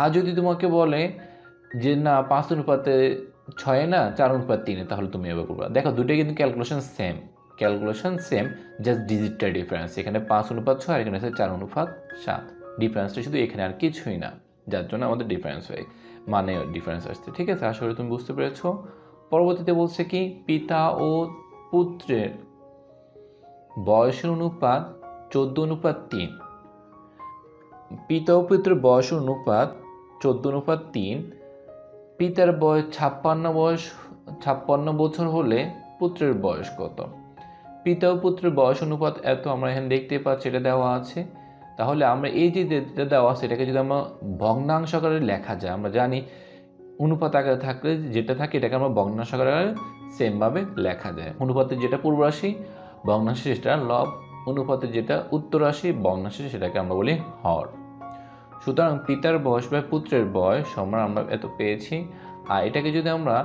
আর যদি তোমাকে বলে যে না 5/6 না 4/3, তাহলে তুমি এভাবে করবা। দেখো দুটোই কিন্তু ক্যালকুলেশন সেম, জাস্ট ডিজিটটা ডিফারেন্স। এখানে 5/6 আর এখানে আছে 4/7। ডিফারেন্সটা শুধু এখানে, আর কিছুই না, যার জন্য আমাদের ডিফারেন্স হয়, মানে ডিফারেন্স আসছে। ঠিক আছে, আশা করি তুমি বুঝতে পেরেছো। পরবর্তীতে বলছে কি পিতা ও পুত্রের বয়সের অনুপাত 14/3। পিতা ও পুত্রের বয়সের অনুপাত 14/3। পিতার বয়স 56 বছর হলে পুত্রের বয়স কত? পিতা ও পুত্রের বয়স অনুপাত এত আমরা এখানে দেখতে পাচ্ছি, এটা দেওয়া আছে। তাহলে আমরা এই যে যেটা দেওয়া আছে এটাকে যদি আমরা ভগ্নাংশ আকারে লেখা যায়, আমরা জানি অনুপাত আকারে থাকলে যেটা থাকে এটাকে আমরা ভগ্নাংশ আকারে সেমভাবে লেখা যায়। অনুপাতের যেটা পূর্ব রাশি, ভগ্নাংশে সেটা লব। অনুপাতের যেটা উত্তর রাশি, ভগ্নাংশে সেটাকে আমরা বলি হর। সুতরাং পিতার বয়স বা পুত্রের বয়স সমান আমরা এত পেয়েছি। আর এটাকে যদি আমরা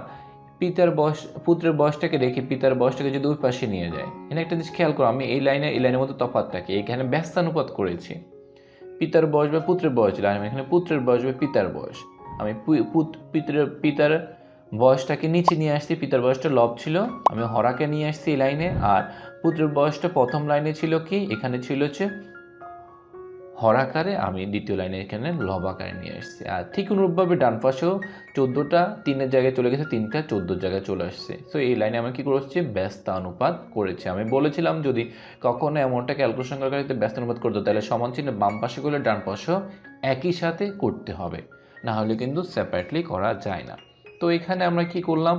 পুত্রের বয়সটাকে রেখে পিতার বয়সটাকে যদি ওই পাশে নিয়ে যায়, এখানে একটা জিনিস খেয়াল করো, আমি এই লাইনের মধ্যে তফাৎটাকে এখানে ব্যস্তানুপাত করেছি। পিতার বয়স বা পুত্রের বয়স ছিল, আমি এখানে পুত্রের বয়স বা পিতার বয়স। আমি পিতার বয়সটাকে নিচে নিয়ে আসছি, পিতার বয়সটা লব ছিল, আমি হরাকে নিয়ে আসছি এই লাইনে। আর পুত্রের বয়সটা প্রথম লাইনে ছিল কি, এখানে ছিল হচ্ছে হরাকারে, আমি দ্বিতীয় লাইনে এখানে লব আকারে নিয়ে আসছি। আর ঠিক অনুরূপভাবে ডান পাশেও 14টা 3-এর জায়গায় চলে গেছে, 3টা 14 জায়গায় চলে আসছে। সো এই লাইনে আমি কি করেছি? ব্যস্তানুপাত করেছি। আমি বলেছিলাম যদি কখনো এমনটা ক্যালকুলেশন করে ব্যস্তানুপাত করতে তাহলে সমান চিহ্ন বাম পাশে করলে ডান পাশেও একই সাথে করতে হবে, না হলে কিন্তু সেপারেটলি করা যায় না। তো এখানে আমরা কি করলাম?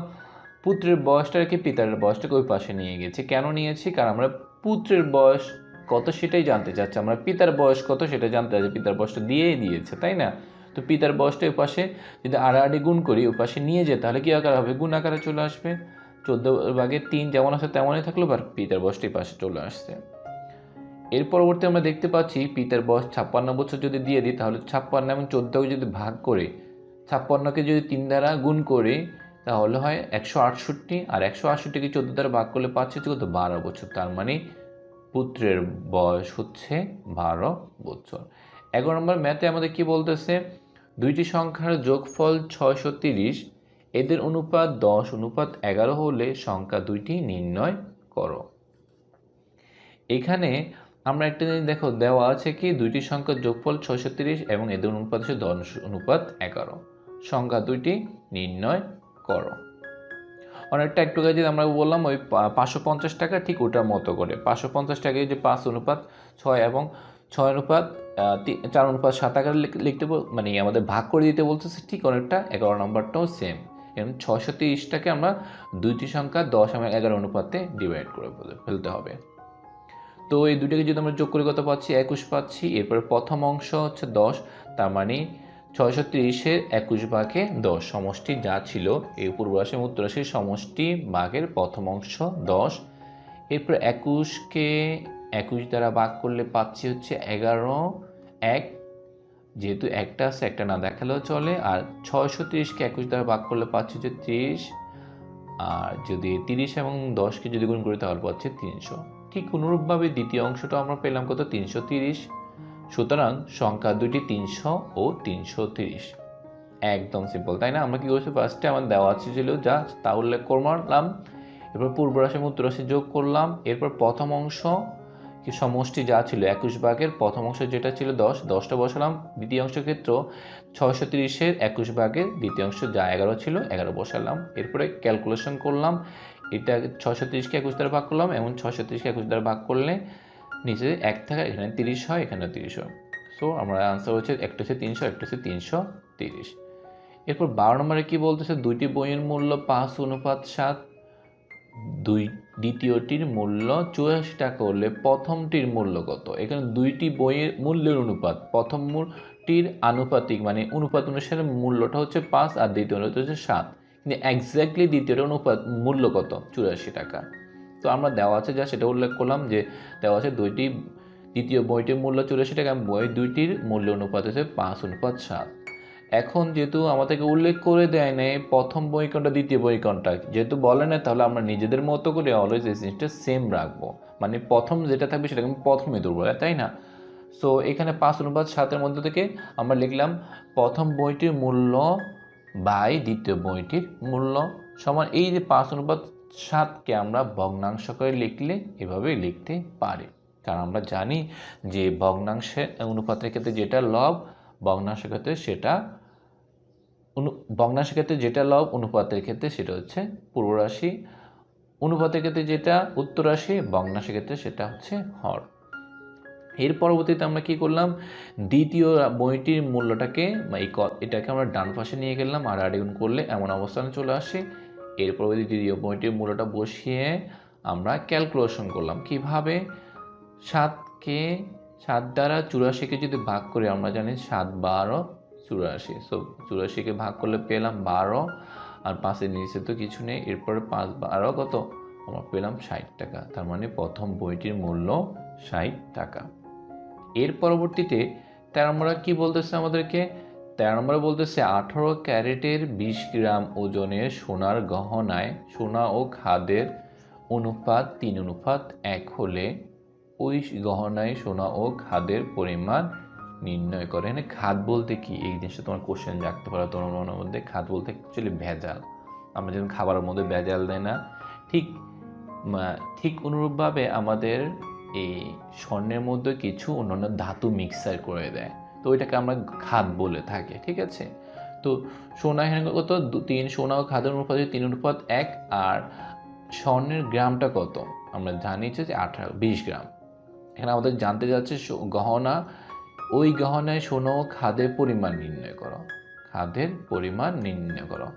পুত্রের বয়সটা রেখে পিতার বয়সটাকে ওই পাশে নিয়ে গেছি। কেন নিয়েছি? কারণ আমরা পুত্রের বয়স কত সেটাই জানতে চাচ্ছি, আমরা পিতার বয়স কত সেটা জানতে চাচ্ছি, পিতার বয়সটা দিয়েই দিয়েছে, তাই না? তো পিতার বয়সটা ওই পাশে যদি আড়াআড়ি গুণ করি, ওই পাশে নিয়ে যেতে তাহলে কি আকার হবে? গুণ আকারে চলে আসবে। 14/3 যেমন আছে তেমনই থাকলো, আর পিতার বয়সটা এই পাশে চলে আসছে। এর পরবর্তী আমরা দেখতে পাচ্ছি পিতার বয়স 56 বছর যদি দিয়ে দিই তাহলে 56 এবং 14কে যদি ভাগ করে 56কে যদি 3 দ্বারা গুণ করি তাহলে হয় 168, আর 168কে 14 দ্বারা ভাগ করলে পাচ্ছি কত? 12 বছর। তার মানে পুত্রের বয়স হচ্ছে 12 বছর। 11 নম্বর ম্যাথে আমাদের কি বলতেছে? দুইটি সংখ্যার যোগফল 630, এদের অনুপাত 10/11 হলে সংখ্যা দুইটি নির্ণয় করো। এখানে আমরা একটা জিনিস দেখো দেওয়া আছে কি দুইটি সংখ্যার যোগফল 630 এবং এদের অনুপাত হচ্ছে 10/11, সংখ্যা দুইটি নির্ণয় করো। অনেকটা একটু আগে যে আমরা বললাম ওই 550 টাকা ঠিক ওটার মতো করে 550 টাকায় যে 5/6 এবং 6/4/7 আকারে লিখতে মানে আমাদের ভাগ করে দিতে বলতেছে, ঠিক অনেকটা 11 নম্বরটাও সেম। এবং 630টাকে আমরা দুইটি সংখ্যা 10 এবং 11 অনুপাতে ডিভাইড করে ফেলতে হবে। তো এই দুইটাকে যদি আমরা যোগ করে কত পাচ্ছি, 21 পাচ্ছি। এরপরে প্রথম অংশ হচ্ছে 10, তার মানে 630-এর 21 ভাগে 10 সমষ্টি যা ছিল এই পূর্ব রাশি এবং উত্তর রাশির সমষ্টি ভাগের প্রথম অংশ 10। এরপর 21কে 21 দ্বারা ভাগ করলে পাচ্ছি হচ্ছে 11, 1, যেহেতু একটা আছে একটা না দেখালেও চলে। আর 630কে 21 দ্বারা ভাগ করলে পাচ্ছি হচ্ছে 30, আর যদি 30 এবং 10কে যদি গুণ করি তাহলে পাচ্ছি 300। ঠিক অনুরূপভাবে দ্বিতীয় অংশটা আমরা পেলাম কত, 330। সুতরাং সংখ্যা দুইটি 300 ও 330। একদম সিম্পল, তাই না? আমরা কি করছি, ফার্স্টে আমার দেওয়া ছিল যা তা উল্লেখ করলাম, এরপর পূর্ব রাশি এবং উত্তর রাশি যোগ করলাম, এরপর প্রথম অংশ কি সমষ্টি যা ছিল 21 ভাগের প্রথম অংশ যেটা ছিল 10, 10টা বসালাম। দ্বিতীয় অংশের ক্ষেত্র 630-এর 21 ভাগের দ্বিতীয় অংশ যা 11 ছিল 11 বসালাম। এরপরে ক্যালকুলেশন করলাম, এটা 630কে 21 দ্বারা ভাগ করলাম এবং 630কে 21 দ্বারা ভাগ করলে নিচে 1 থাকে, এখানে 30 হয়, এখানে 30 হয়। সো আমরা আনসার হচ্ছে একটা হচ্ছে 300, একটা হচ্ছে 330। এরপর 12 নম্বরে কি বলতেছে, দুইটি বইয়ের মূল্য 5:7, দ্বিতীয়টির মূল্য 84 টাকা হলে প্রথমটির মূল্য কত? এখানে দুইটি বইয়ের মূল্যের অনুপাত, প্রথমটির আনুপাতিক মানে অনুপাত অনুসারে মূল্যটা হচ্ছে 5 আর দ্বিতীয়টা হচ্ছে 7, কিন্তু এক্স্যাক্টলি দ্বিতীয়টার অনুপাত মূল্য কত, 84 টাকা। তো আমরা দেওয়া আছে যা সেটা উল্লেখ করলাম যে দেওয়া আছে দ্বিতীয় বইটির মূল্য 84 টাকা, বই দুইটির মূল্য অনুপাত হচ্ছে 5:7। এখন যেহেতু আমাদেরকে উল্লেখ করে দেয় নাই প্রথম বই কোনটা দ্বিতীয় বই কোনটা, যেহেতু বলে না, তাহলে আমরা নিজেদের মতো করে অলওয়েজ এই জিনিসটা সেম রাখবো, মানে প্রথম যেটা থাকবে সেটাকে আমি প্রথমে ধরবো, তাই না? সো এখানে 5:7-এর মধ্যে থেকে আমরা লিখলাম প্রথম বইটির মূল্য বাই দ্বিতীয় বইটির মূল্য সমান, এই যে 5:7কে আমরা ভগ্নাংশ করে লিখলে এভাবেই লিখতে পারি, কারণ আমরা জানি যে ভগ্নাংশের অনুপাতের ক্ষেত্রে যেটা লব, ভগ্নাংশের ক্ষেত্রে যেটা লব, অনুপাতের ক্ষেত্রে সেটা হচ্ছে পূর্ব রাশি, অনুপাতের ক্ষেত্রে যেটা উত্তর রাশি, ভগ্নাংশের ক্ষেত্রে সেটা হচ্ছে হর। এর পরবর্তীতে আমরা কি করলাম, দ্বিতীয় বইটির মূল্যটাকে এটাকে আমরা ডান পাশে নিয়ে গেলাম আর গুণ করলে এমন অবস্থানে চলে আসে। এর পরবর্তী দ্বিতীয় বইটির মূল্যটা বসিয়ে আমরা ক্যালকুলেশন করলাম কিভাবে, 7 দ্বারা 84কে যদি ভাগ করি, আমরা জানি 7 12 84, সো 84কে ভাগ করলে পেলাম 12, আর 5-এর নিচে তো কিছু নেই, এরপরে 5 12 কত, আমরা পেলাম 60 টাকা। তার মানে প্রথম বইটির মূল্য 60 টাকা। এর পরবর্তীতে 13 নম্বরে কি বলতেছে আমাদেরকে, 13 নম্বরে বলতেছে 18 ক্যারেটের 20 গ্রাম ওজনের সোনার গহনায় সোনা ও খাদের অনুপাত 3:1 হলে ওই গহনায় সোনা ও খাদের পরিমাণ নির্ণয় করে। এখানে খাদ বলতে কি, এই জিনিসটা তোমার কোশ্চেন জাগতে পারে তোমার মনের মধ্যে। খাদ বলতে অ্যাকচুয়ালি ভেজাল, আমরা যেমন খাবারের মধ্যে ভেজাল দেয় না, ঠিক অনুরূপভাবে আমাদের এই স্বর্ণের মধ্যে কিছু অন্যান্য ধাতু মিক্সার করে দেয়, তো ওইটাকে আমরা খাদ বলে থাকি, ঠিক আছে? তো সোনা এখানে কত, 3, সোনা ও খাদের অনুপাত 3:1, আর স্বর্ণের গ্রামটা কত, আমরা জানি যে 20 গ্রাম। এখানে আমাদের জানতে যাচ্ছে গহনা, ওই গহনায় সোনা ও খাদের পরিমাণ নির্ণয় করো,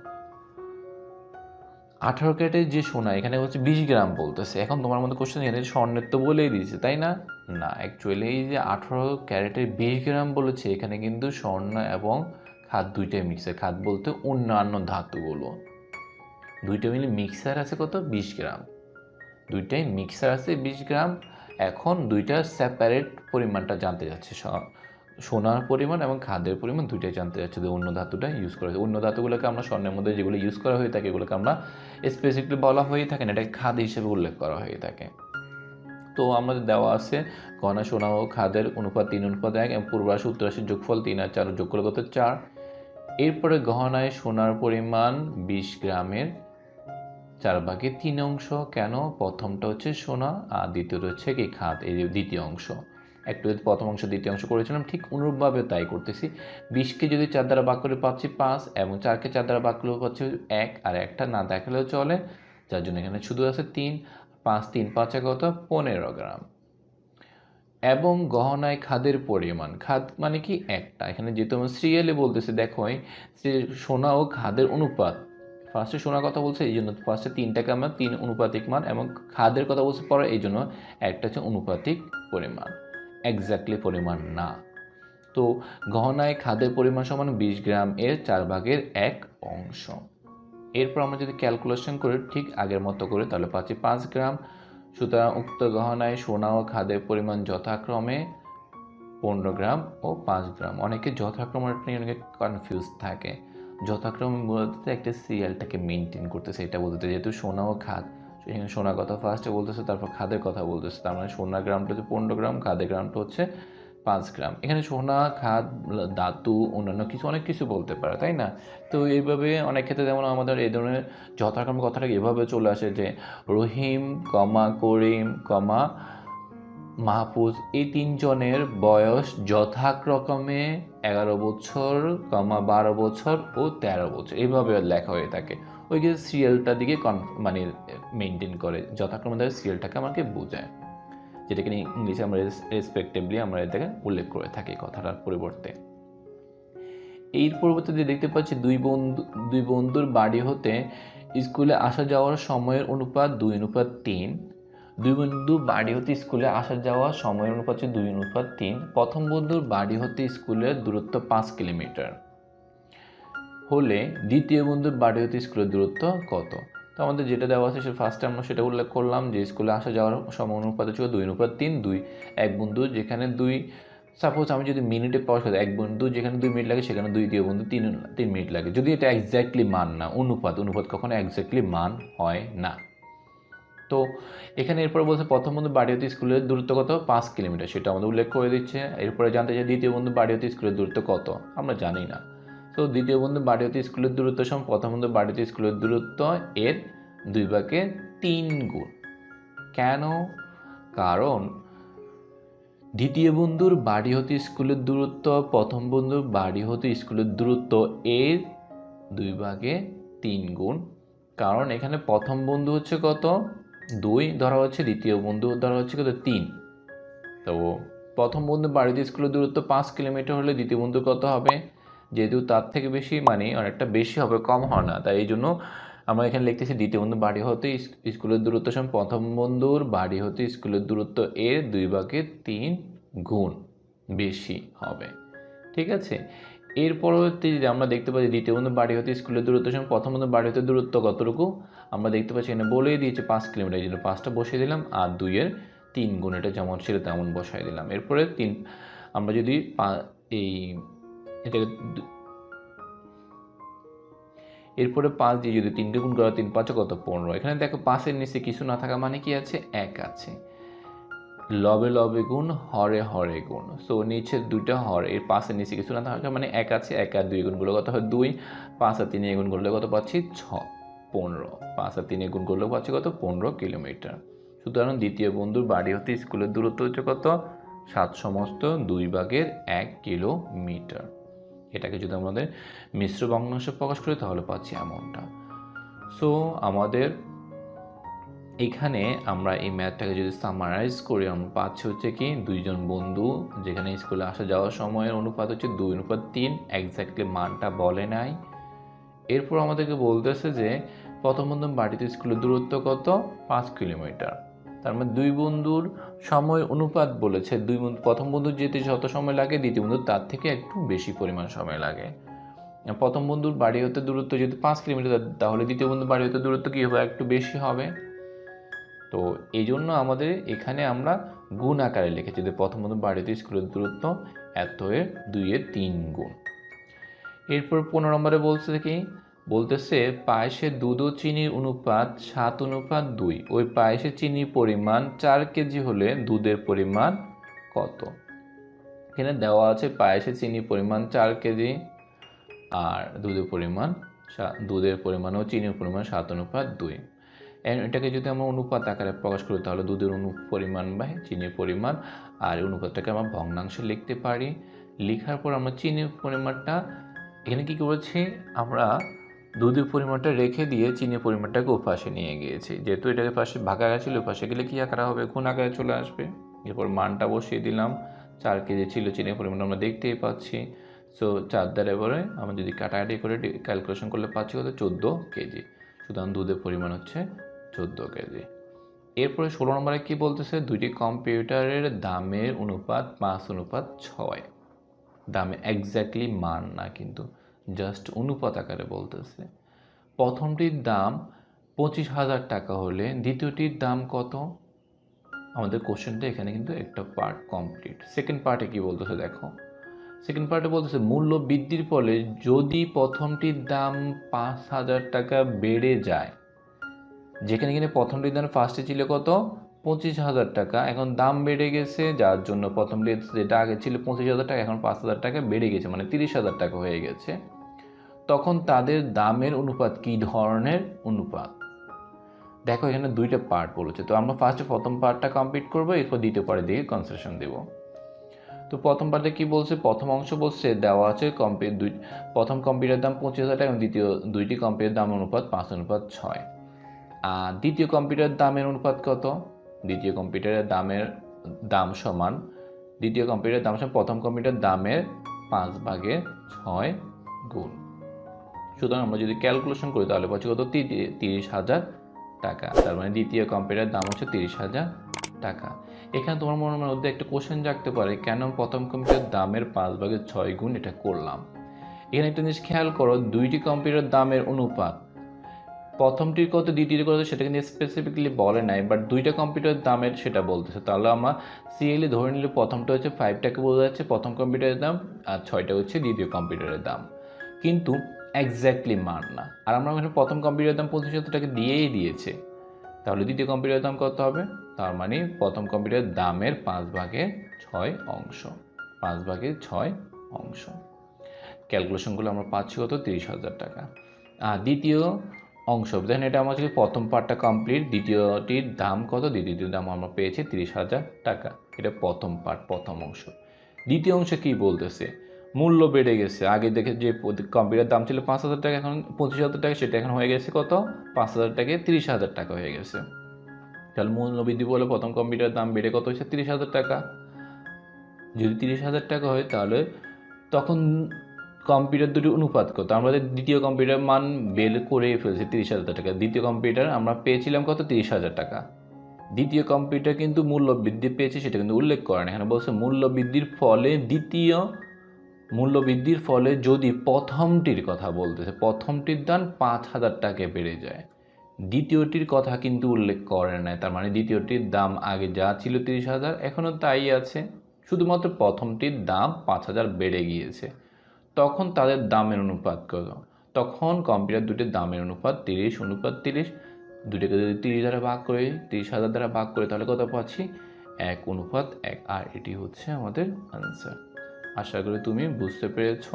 18 ক্যারেটের যে সোনা এখানে হচ্ছে 20 গ্রাম বলতেছে। এখন তোমার মধ্যে কোশ্চেন, এখানে স্বর্ণের তো বলেই দিয়েছে, তাই না? না, অ্যাকচুয়ালি এই যে 18 ক্যারেটের 20 গ্রাম বলেছে, এখানে কিন্তু স্বর্ণ এবং খাদ দুইটাই মিক্সার। খাদ বলতে অন্যান্য ধাতুগুলো, দুইটা মিলে মিক্সার আছে কত, 20 গ্রাম। দুইটাই মিক্সার আছে 20 গ্রাম। এখন দুইটা সেপারেট পরিমাণটা জানতে যাচ্ছে, সোনার পরিমাণ এবং খাদের পরিমাণ দুইটাই জানতে যাচ্ছে, যে অন্য ধাতুটা ইউজ করা হয়েছে। অন্য ধাতুগুলোকে আমরা স্বর্ণের মধ্যে যেগুলো ইউজ করা হয়ে থাকে এগুলোকে আমরা স্পেসিফিকলি বলা হয়ে থাকে না, এটাকে খাদ হিসেবে উল্লেখ করা হয়ে থাকে। তো আমাদের দেওয়া আছে গহনা সোনা ও খাদের অনুপাত 3:1 এবং পূর্ব রাশি উত্তর রাশির যোগফল 3 আর 4 যোগ করলে কত, 4। এরপরে গহনায় সোনার পরিমাণ 20 গ্রামের 4/3 অংশ, কেন, প্রথমটা হচ্ছে সোনা আর দ্বিতীয়টা হচ্ছে কি খাদ, এই দ্বিতীয় অংশ। একটু যদি প্রথম অংশ দ্বিতীয় অংশ করেছিলাম, ঠিক অনুরূপভাবে তাই করতেছি। 20কে যদি 4 দ্বারা ভাগ করে পাচ্ছি 5, এবং 4কে 4 দ্বারা ভাগ করলে পাচ্ছি 1, আর একটা না দেখালেও চলে, যার জন্য এখানে শুধু আছে 3। 5 3 5 কত, 15 গ্রাম। এবং গহনায় খাদের পরিমাণ, খাদ মানে কি একটা, এখানে যেহেতু আমার সিরিয়ালে বলতেছে, দেখো সোনা ও খাদের অনুপাত, ফার্স্টে সোনার কথা বলছে এই জন্য ফার্স্টে 3টাকে আমরা 3 অনুপাতিক মান, এবং খাদের কথা বলছে পরে এই জন্য একটা হচ্ছে অনুপাতিক পরিমাণ, এক্স্যাক্টলি পরিমাণ না। তো গহনায় খাদের পরিমাণ সমান 20 গ্রাম এর 1/4 এরপর আমরা যদি ক্যালকুলেশন করি ঠিক আগের মতো করে তাহলে পাচ্ছি 5 গ্রাম। সুতরাং উক্ত গহনায় সোনা ও খাদের পরিমাণ যথাক্রমে 15 গ্রাম ও 5 গ্রাম। অনেকে যথাক্রমে নিয়ে অনেকে কনফিউজ থাকে। যথাক্রমে মূলত একটা সিরিয়ালটাকে মেনটেন করতেছে, এটা বলতে যেহেতু সোনা ও খাদ, সেখানে সোনার কথা ফার্স্টে বলতেছে, তারপর খাদের কথা বলতেছে, তার মানে সোনার গ্রামটা হচ্ছে 15 গ্রাম, খাদের গ্রামটা হচ্ছে 5 গ্রাম। এখানে সোনা, খাদ, ধাতু, অন্যান্য কিছু অনেক কিছু বলতে পারে, তাই না? তো এইভাবে অনেক ক্ষেত্রে যেমন আমাদের এই ধরনের যথাক্রম কথাটা এভাবে চলে আসে যে রহিম, করিম, মাহফুজ এই 3 জনের বয়স যথাক্রমে 11 বছর, 12 বছর ও 13 বছর, এইভাবে লেখা হয়ে থাকে। ওই যে সিরিয়ালটার দিকে মানে মেনটেন করে, যথাক্রমে তাদের সিরিয়ালটাকে আমাকে বোঝায়, যেটাকে ইংলিশে আমরা রেসপেক্টিভলি আমরা এটাকে উল্লেখ করে থাকি কথাটার পরিবর্তে। এর পরিবর্তে দেখতে পাচ্ছি দুই বন্ধুর বাড়ি হতে স্কুলে আসা যাওয়ার সময়ের অনুপাত 2:3। দুই বন্ধু বাড়ি হতে স্কুলে আসা যাওয়ার সময়ের অনুপাত হচ্ছে 2:3। প্রথম বন্ধুর বাড়ি হতে স্কুলের দূরত্ব 5 কিলোমিটার হলে দ্বিতীয় বন্ধুর বাড়ি হতে স্কুলের দূরত্ব কত? তো আমাদের যেটা দেওয়া আছে সে ফার্স্টে আমরা সেটা উল্লেখ করলাম যে স্কুলে আসা যাওয়ার সময় অনুপাত হচ্ছে 2:3। এক বন্ধু যেখানে সাপোজ আমি যদি মিনিটে প্রকাশ করি, এক বন্ধু যেখানে 2 মিনিট লাগে সেখানে দ্বিতীয় বন্ধু 3 মিনিট লাগে। যদি এটা এক্স্যাক্টলি মান না, অনুপাত কখনো এক্স্যাক্টলি মান হয় না। তো এখানে এরপরে বলছে প্রথম বন্ধু বাড়ি হতে স্কুলের দূরত্ব কত? 5 কিলোমিটার, সেটা আমাদের উল্লেখ করে দিচ্ছে। এরপরে জানতে চাই দ্বিতীয় বন্ধু বাড়ি হতে স্কুলের দূরত্ব কত? আমরা জানি না। তো দ্বিতীয় বন্ধু বাড়ি হতে স্কুলের দূরত্ব সমান প্রথম বন্ধু বাড়ি হতে স্কুলের দূরত্ব এর 2/3 গুণ। কেন? কারণ দ্বিতীয় বন্ধুর বাড়ি হতে স্কুলের দূরত্ব প্রথম বন্ধুর বাড়ি হতে স্কুলের দূরত্ব এর 2/3 গুণ। কারণ এখানে প্রথম বন্ধু হচ্ছে কত? 2 ধরা হচ্ছে, দ্বিতীয় বন্ধু ধরা হচ্ছে কত? 3। তো প্রথম বন্ধু বাড়ি হতে স্কুলের দূরত্ব 5 কিলোমিটার হলে দ্বিতীয় বন্ধু কত হবে? যেহেতু তার থেকে বেশি মানে অনেকটা বেশি হবে, কম হয় না, তাই এই জন্য আমরা এখানে লিখতেছি দ্বিতীয় বন্ধু বাড়ি হতে স্কুলের দূরত্ব সমান প্রথম বন্ধুর বাড়ি হতে স্কুলের দূরত্ব এর 2/3 গুণ বেশি হবে। ঠিক আছে, এর পরবর্তী যদি আমরা দেখতে পাচ্ছি দ্বিতীয় বন্ধু বাড়ি হতে স্কুলের দূরত্ব সমান প্রথম বন্ধু বাড়ি হতে দূরত্ব কতটুকু? আমরা দেখতে পাচ্ছি এখানে বলেই দিয়েছে 5 কিলোমিটার, এই জন্য 5টা বসিয়ে দিলাম, আর 2/3 গুণ, এটা যেমন ছিল তেমন বসাই দিলাম। এরপরে আমরা যদি এটাকে এরপরে 5 দিয়ে যদি 3কে গুণ করা, 3 5 কত? 15। এখানে দেখো 5-এর নিচে কিছু না থাকা মানে কি আছে? 1 আছে। লবে লবে গুণ, হরে হরে গুণ। সো নিচে 2টা হর, এর 5-এর নিচে কিছু না থাকা মানে 1 আছে। 1 আর 2 গুণ করলে কত হয়? 2। 5 আর 3 গুণ করলে কত পাচ্ছি? 15। 5 আর 3 গুণ করলে পাচ্ছি কত? 15 কিলোমিটার। সুতরাং দ্বিতীয় বন্ধুর বাড়ি হতে স্কুলের দূরত্ব হচ্ছে কত? 7/2 কিলোমিটার। এটাকে যদি আমাদের মিশ্র ভগ্নাংশে প্রকাশ করি তাহলে পাচ্ছি এমনটা। সো আমাদের এখানে আমরা এই ম্যাথটাকে যদি সামারাইজ করি আমরা পাচ্ছি হচ্ছে কি, দুইজন বন্ধু যেখানে স্কুলে আসা যাওয়ার সময়ের অনুপাত হচ্ছে 2:3, এক্স্যাক্টলি মানটা বলে নাই। এরপর আমাদেরকে বলতেছে যে প্রথম বন্ধু বাড়িতে স্কুলের দূরত্ব কত? 5 কিলোমিটার। তার মানে দুই বন্ধুর সময় অনুপাত বলেছে, প্রথম বন্ধুর যেতে যত সময় লাগে দ্বিতীয় বন্ধুর তার থেকে একটু বেশি পরিমাণ সময় লাগে। প্রথম বন্ধুর বাড়ি হতে দূরত্ব যদি 5 কিলোমিটার, তাহলে দ্বিতীয় বন্ধুর বাড়ি হতে দূরত্ব কী হবে? একটু বেশি হবে। তো এই জন্য আমাদের এখানে আমরা গুণ আকারে লিখেছি যে প্রথম বন্ধু বাড়ি হতে স্কুলের দূরত্ব এত এর 2/3 গুণ। এরপর 15 নম্বরে বলতেছে পায়েসে দুধ ও চিনির অনুপাত 7:2। ওই পায়েসে চিনির পরিমাণ 4 কেজি হলে দুধের পরিমাণ কত? এখানে দেওয়া আছে পায়েসে চিনির পরিমাণ 4 কেজি আর দুধের পরিমাণ ও চিনির পরিমাণ 7:2। এটাকে যদি আমরা অনুপাত আকারে প্রকাশ করি তাহলে দুধের পরিমাণ বা চিনির পরিমাণ, আর অনুপাতটাকে আমরা ভগ্নাংশে লিখতে পারি। লেখার পর আমরা চিনির পরিমাণটা এখানে কি করেছি, আমরা দুধের পরিমাণটা রেখে দিয়ে চিনির পরিমাণটাকে ওপাশে নিয়ে গিয়েছি। যেহেতু এটাকে পাশে ভাগাকার ছিল, ওপাশে গেলে কি আকারে হবে? গুণ আকারে চলে আসবে। এরপর মানটা বসিয়ে দিলাম। 4 কেজি ছিল চিনির পরিমাণ, আমরা দেখতেই পাচ্ছি সো 4 দ্বারা এবারে আমরা যদি কাটাকাটি করে ক্যালকুলেশন করলে পাচ্ছি কত 14 কেজি। সুতরাং দুধের পরিমাণ হচ্ছে 14 কেজি। এরপরে 16 নম্বরে কি বলতেছে, দুইটি কম্পিউটারের দামের অনুপাত 5:6। দামে এক্স্যাক্টলি মান না, কিন্তু জাস্ট অনুপাত আকারে বলতেছে। প্রথমটির দাম 25,000 টাকা হলে দ্বিতীয়টির দাম কত? আমাদের কোশ্চেনটা এখানে কিন্তু একটা পার্ট কমপ্লিট। সেকেন্ড পার্টে কি বলতেছে দেখো। সেকেন্ড পার্টে বলতেছে মূল্য বৃদ্ধির ফলে যদি প্রথমটির দাম 5,000 টাকা বেড়ে যায়, যেখানে কিনা প্রথমটির দাম ফার্স্টে ছিল কত 25,000 টাকা, এখন দাম বেড়ে গেছে, যার জন্য প্রথমটি যেটা আগে ছিল 25,000 টাকা এখন 5,000 টাকা বেড়ে গেছে, মানে 30,000 টাকা হয়ে গেছে। তখন তাদের দামের অনুপাত কি ধরনের অনুপাত? দেখো এখানে দুইটা পার্ট বলেছে, তো আমরা ফার্স্টে প্রথম পার্টটা কমপ্লিট করবো, এরপর দ্বিতীয় পার্টের দিকে কনসেশন দেব। তো প্রথম পার্টে কি বলছে, প্রথম অংশ বলছে দেওয়া আছে প্রথম কম্পিউটার দাম 25,000 টাকা এবং দ্বিতীয় দুইটি কম্পিউটার দাম অনুপাত 5:6। আর দ্বিতীয় কম্পিউটার দামের অনুপাত কত? দ্বিতীয় কম্পিউটারের দাম সমান প্রথম কম্পিউটার দামের 5/6 গুণ। সুতরাং আমরা যদি ক্যালকুলেশন করি তাহলে পাচ্ছি কত 30,000 টাকা। তার মানে দ্বিতীয় কম্পিউটারের দাম হচ্ছে 30,000 টাকা। এখানে তোমার মনের মধ্যে একটা কোশ্চেন জাগতে পারে, কেন প্রথম কম্পিউটার দামের 5/6 গুণ এটা করলাম। এখানে একটা জিনিস খেয়াল করো, দুইটি কম্পিউটার দামের অনুপাত, প্রথমটির কত দ্বিতীয়টি কত সেটা কিন্তু স্পেসিফিকলি বলে নাই, বাট দুইটা কম্পিউটার দামের সেটা বলতেছে। তাহলে আমরা সিএলই ধরে নিলে প্রথমটা হচ্ছে 5 টাকা বোঝা যাচ্ছে প্রথম কম্পিউটারের দাম, আর 6টা হচ্ছে দ্বিতীয় কম্পিউটারের দাম, কিন্তু এক্স্যাক্টলি মান না। আর আমরা এখানে প্রথম কম্পিউটারের দাম 25,000 টাকা দিয়েই দিয়েছে, তাহলে দ্বিতীয় কম্পিউটারের দাম কত হবে? তার মানে প্রথম কম্পিউটারের দামের 5/6 অংশ, 5/6 অংশ। ক্যালকুলেশনগুলো আমরা পাচ্ছি কত 30,000 টাকা। আর দ্বিতীয় অংশ দেখেন, এটা আমার হচ্ছে প্রথম পার্টটা কমপ্লিট, দ্বিতীয়টির দাম কত? দ্বিতীয়টির দাম আমরা পেয়েছি 30,000 টাকা। এটা প্রথম পার্ট, প্রথম অংশ। দ্বিতীয় অংশে কি বলতেছে, মূল্য বেড়ে গেছে, আগে দেখে যে কম্পিউটার দাম ছিল 5,000 টাকা, এখন 25,000 টাকা, সেটা এখন হয়ে গেছে কত 5,000 টাকায় 30,000 টাকা হয়ে গেছে। তাহলে মূল্য বৃদ্ধি বলে প্রথম কম্পিউটার দাম বেড়ে কত হয়েছে 30,000 টাকা। যদি 30,000 টাকা হয় তাহলে তখন কম্পিউটার দুটি অনুপাত কত? আমরা দ্বিতীয় কম্পিউটার মান বের করে ফেলছি 30,000 টাকা। দ্বিতীয় কম্পিউটার আমরা পেয়েছিলাম কত 30,000 টাকা। দ্বিতীয় কম্পিউটার কিন্তু মূল্য বৃদ্ধি পেয়েছে, সেটা কিন্তু উল্লেখ করে না। এখানে বলছে মূল্য বৃদ্ধির ফলে যদি প্রথমটির কথা বলতেছে, প্রথমটির দাম 5,000 টাকা বেড়ে যায়, দ্বিতীয়টির কথা কিন্তু উল্লেখ করে না। তার মানে দ্বিতীয়টির দাম আগে যা ছিল 30,000 এখনও তাই আছে, শুধুমাত্র প্রথমটির দাম 5,000 বেড়ে গিয়েছে। তখন তাদের দামের অনুপাত কত? তখন কম্পিউটার দুটির দামের অনুপাত 30:30। দুটোকে যদি 30 দ্বারা ভাগ করে 30,000 দ্বারা ভাগ করে তাহলে কত পাচ্ছি 1:1। আর এটি হচ্ছে আমাদের আনসার। আশা করি তুমি বুঝতে পেরেছ।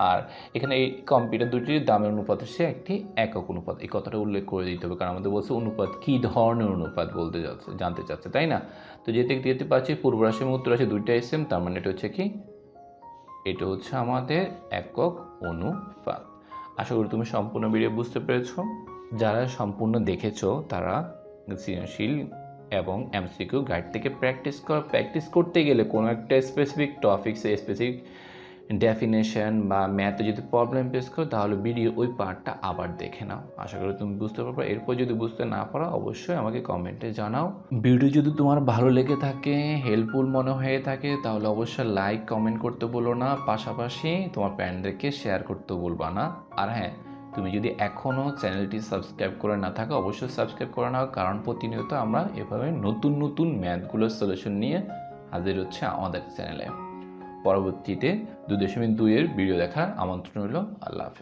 আর এখানে এই কম্পিউটার দুটির দামের অনুপাত হচ্ছে একটি একক অনুপাত, এই কথাটা উল্লেখ করে দিতে হবে, কারণ আমাদের বলছে অনুপাত কী ধরনের অনুপাত জানতে চাচ্ছে, তাই না? তো যেতে পাচ্ছি পূর্ব রাশি এবং উত্তর রাশি দুইটাই সেম, তার মানে এটা হচ্ছে কি, এটা হচ্ছে আমাদের একক অনুপাত। আশা করি তুমি সম্পূর্ণ ভিডিও বুঝতে পেরেছ। যারা সম্পূর্ণ দেখেছো তারা সৃজনশীল এবং এমসিকিউ গাইড থেকে প্র্যাকটিস করতে গেলে কোনো একটা স্পেসিফিক টপিক্সে স্পেসিফিক ডেফিনেশন বা ম্যাথে যদি প্রবলেম ফেস করো তাহলে ভিডিও ওই পার্টটা আবার দেখে নাও। আশা করি তুমি বুঝতে পারবে। এরপর যদি বুঝতে না পারো অবশ্যই আমাকে কমেন্টে জানাও। ভিডিও যদি তোমার ভালো লেগে থাকে, হেল্পফুল মনে হয়ে থাকে, তাহলে অবশ্যই লাইক কমেন্ট করতে বলো না, পাশাপাশি তোমার ফ্রেন্ডদেরকে শেয়ার করতে বলবা না। আর হ্যাঁ, তুমি যদি এখনও চ্যানেলটি সাবস্ক্রাইব করে না থাকো অবশ্যই সাবস্ক্রাইব করে নাও, কারণ প্রতিনিয়ত আমরা এভাবে নতুন নতুন ম্যাথগুলোর সলিউশন নিয়ে হাজির হচ্ছে আমাদের চ্যানেলে। পরবর্তীতে 2.2 এর ভিডিও দেখার আমন্ত্রণ রইল। আল্লাহ হাফেজ।